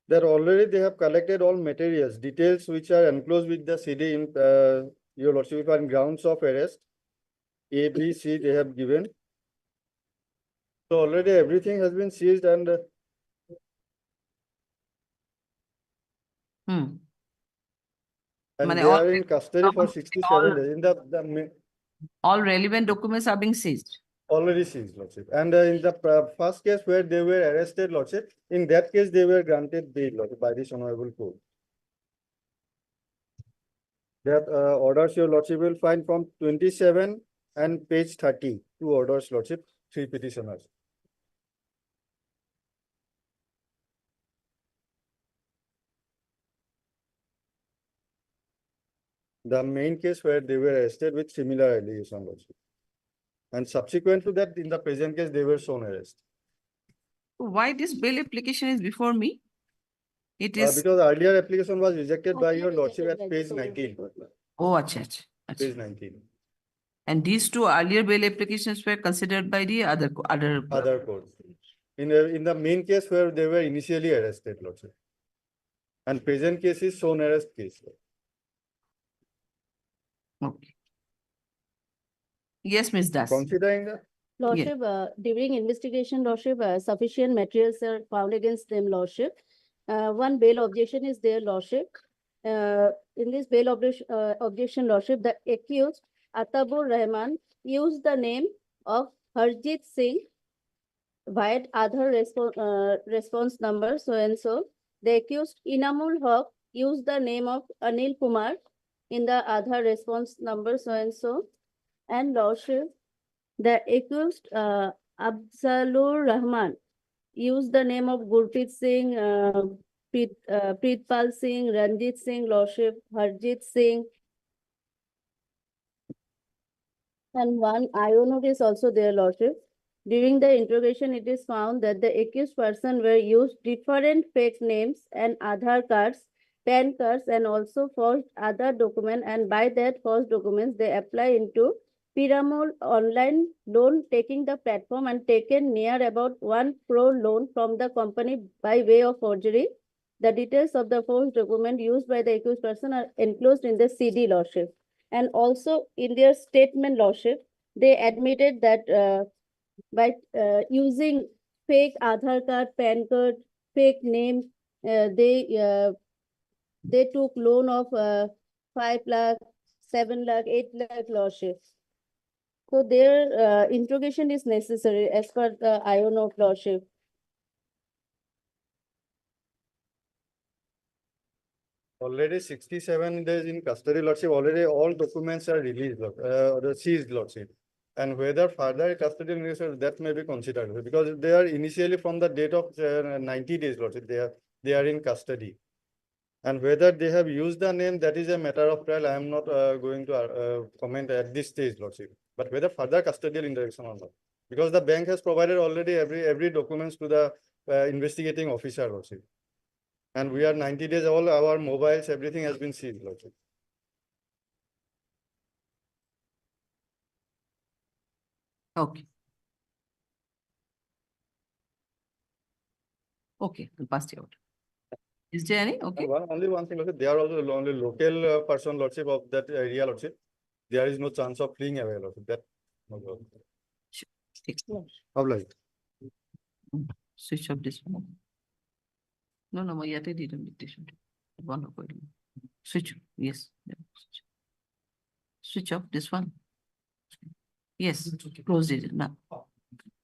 that already they have collected all materials, details which are enclosed with the CD in your Lordship will find grounds of arrest. A, B, C they have given. So already everything has been seized and and Mane they all are in custody for 67 days. In all relevant documents are being seized. already seized, Lordship. And in the first case where they were arrested, Lordship, in that case they were granted bail, Lordship, by this honorable court. That orders, your Lordship will find from 27 and page 30. 2 orders, Lordship, 3 petitioners. The main case where they were arrested with similar allegation, Lordship. And subsequent to that, in the present case, they were shown arrest. Why this bail application is before me? It is. Because earlier application was rejected by your Lordship at page 19. Oh, acha. Page 19. And these 2 earlier bail applications were considered by the other courts. In the main case where they were initially arrested, Lordship. And present case is shown arrest case. Okay. Yes, Ms. Das. Considering the Lordship, during investigation, Lordship, sufficient materials are found against them, Lordship. One bail objection is there, Lordship. In this bail objection, Lordship, the accused Atabur Rahman used the name of Harjit Singh via other response number so and so. The accused Inamul Haq used the name of Anil Kumar in the other response number so and so. And Lordship, the accused Afzalur Rahman used the name of Gurpreet Singh, Preetpal Singh, Ranjit Singh, Lordship, Harjit Singh. And one IO is also there, Lordship. During the interrogation, it is found that the accused person were used different fake names and Aadhaar cards, PAN cards, and also forged other document. And by that forged documents, they apply into Piramol online loan taking the platform and taken near about 1 crore loan from the company by way of forgery. The details of the forged document used by the accused person are enclosed in the CD, Lordship. And also in their statement, Lordship, they admitted that by using fake Aadhaar card, PAN card, fake name, they took loan of 5 lakh, 7 lakh, 8 lakh, Lordship. So their interrogation is necessary as per the IO of Lordship. already 67 days in custody, Lordship, already all documents are released, seized, Lordship. And whether further custody that may be considered because they are initially from the date of 90 days, Lordship, they are in custody. And whether they have used the name, that is a matter of trial. I am not going to comment at this stage, Lordship. But whether further custodial interaction or not, because the bank has provided already every documents to the investigating officer, Lordship. And we are 90 days, all our mobiles, everything has been seized, Lordship. Okay. Okay, we'll pass the order. Is there any? Okay. Only one thing, Lordship. They are also only local person, Lordship, of that area, Lordship. There is no chance of fleeing away, Lordship. That Sure. Switch off this one. No, my yet didn't dictation. One of switch off. Yes. Switch off this one. Yes. Close it now.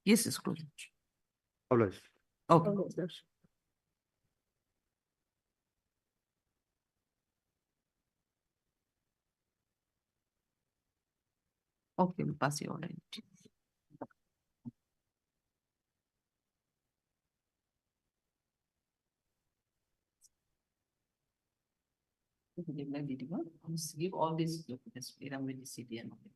Yes, it's closed. Okay. Okay, we'll pass the order. Give all these documents, along with the CP and all.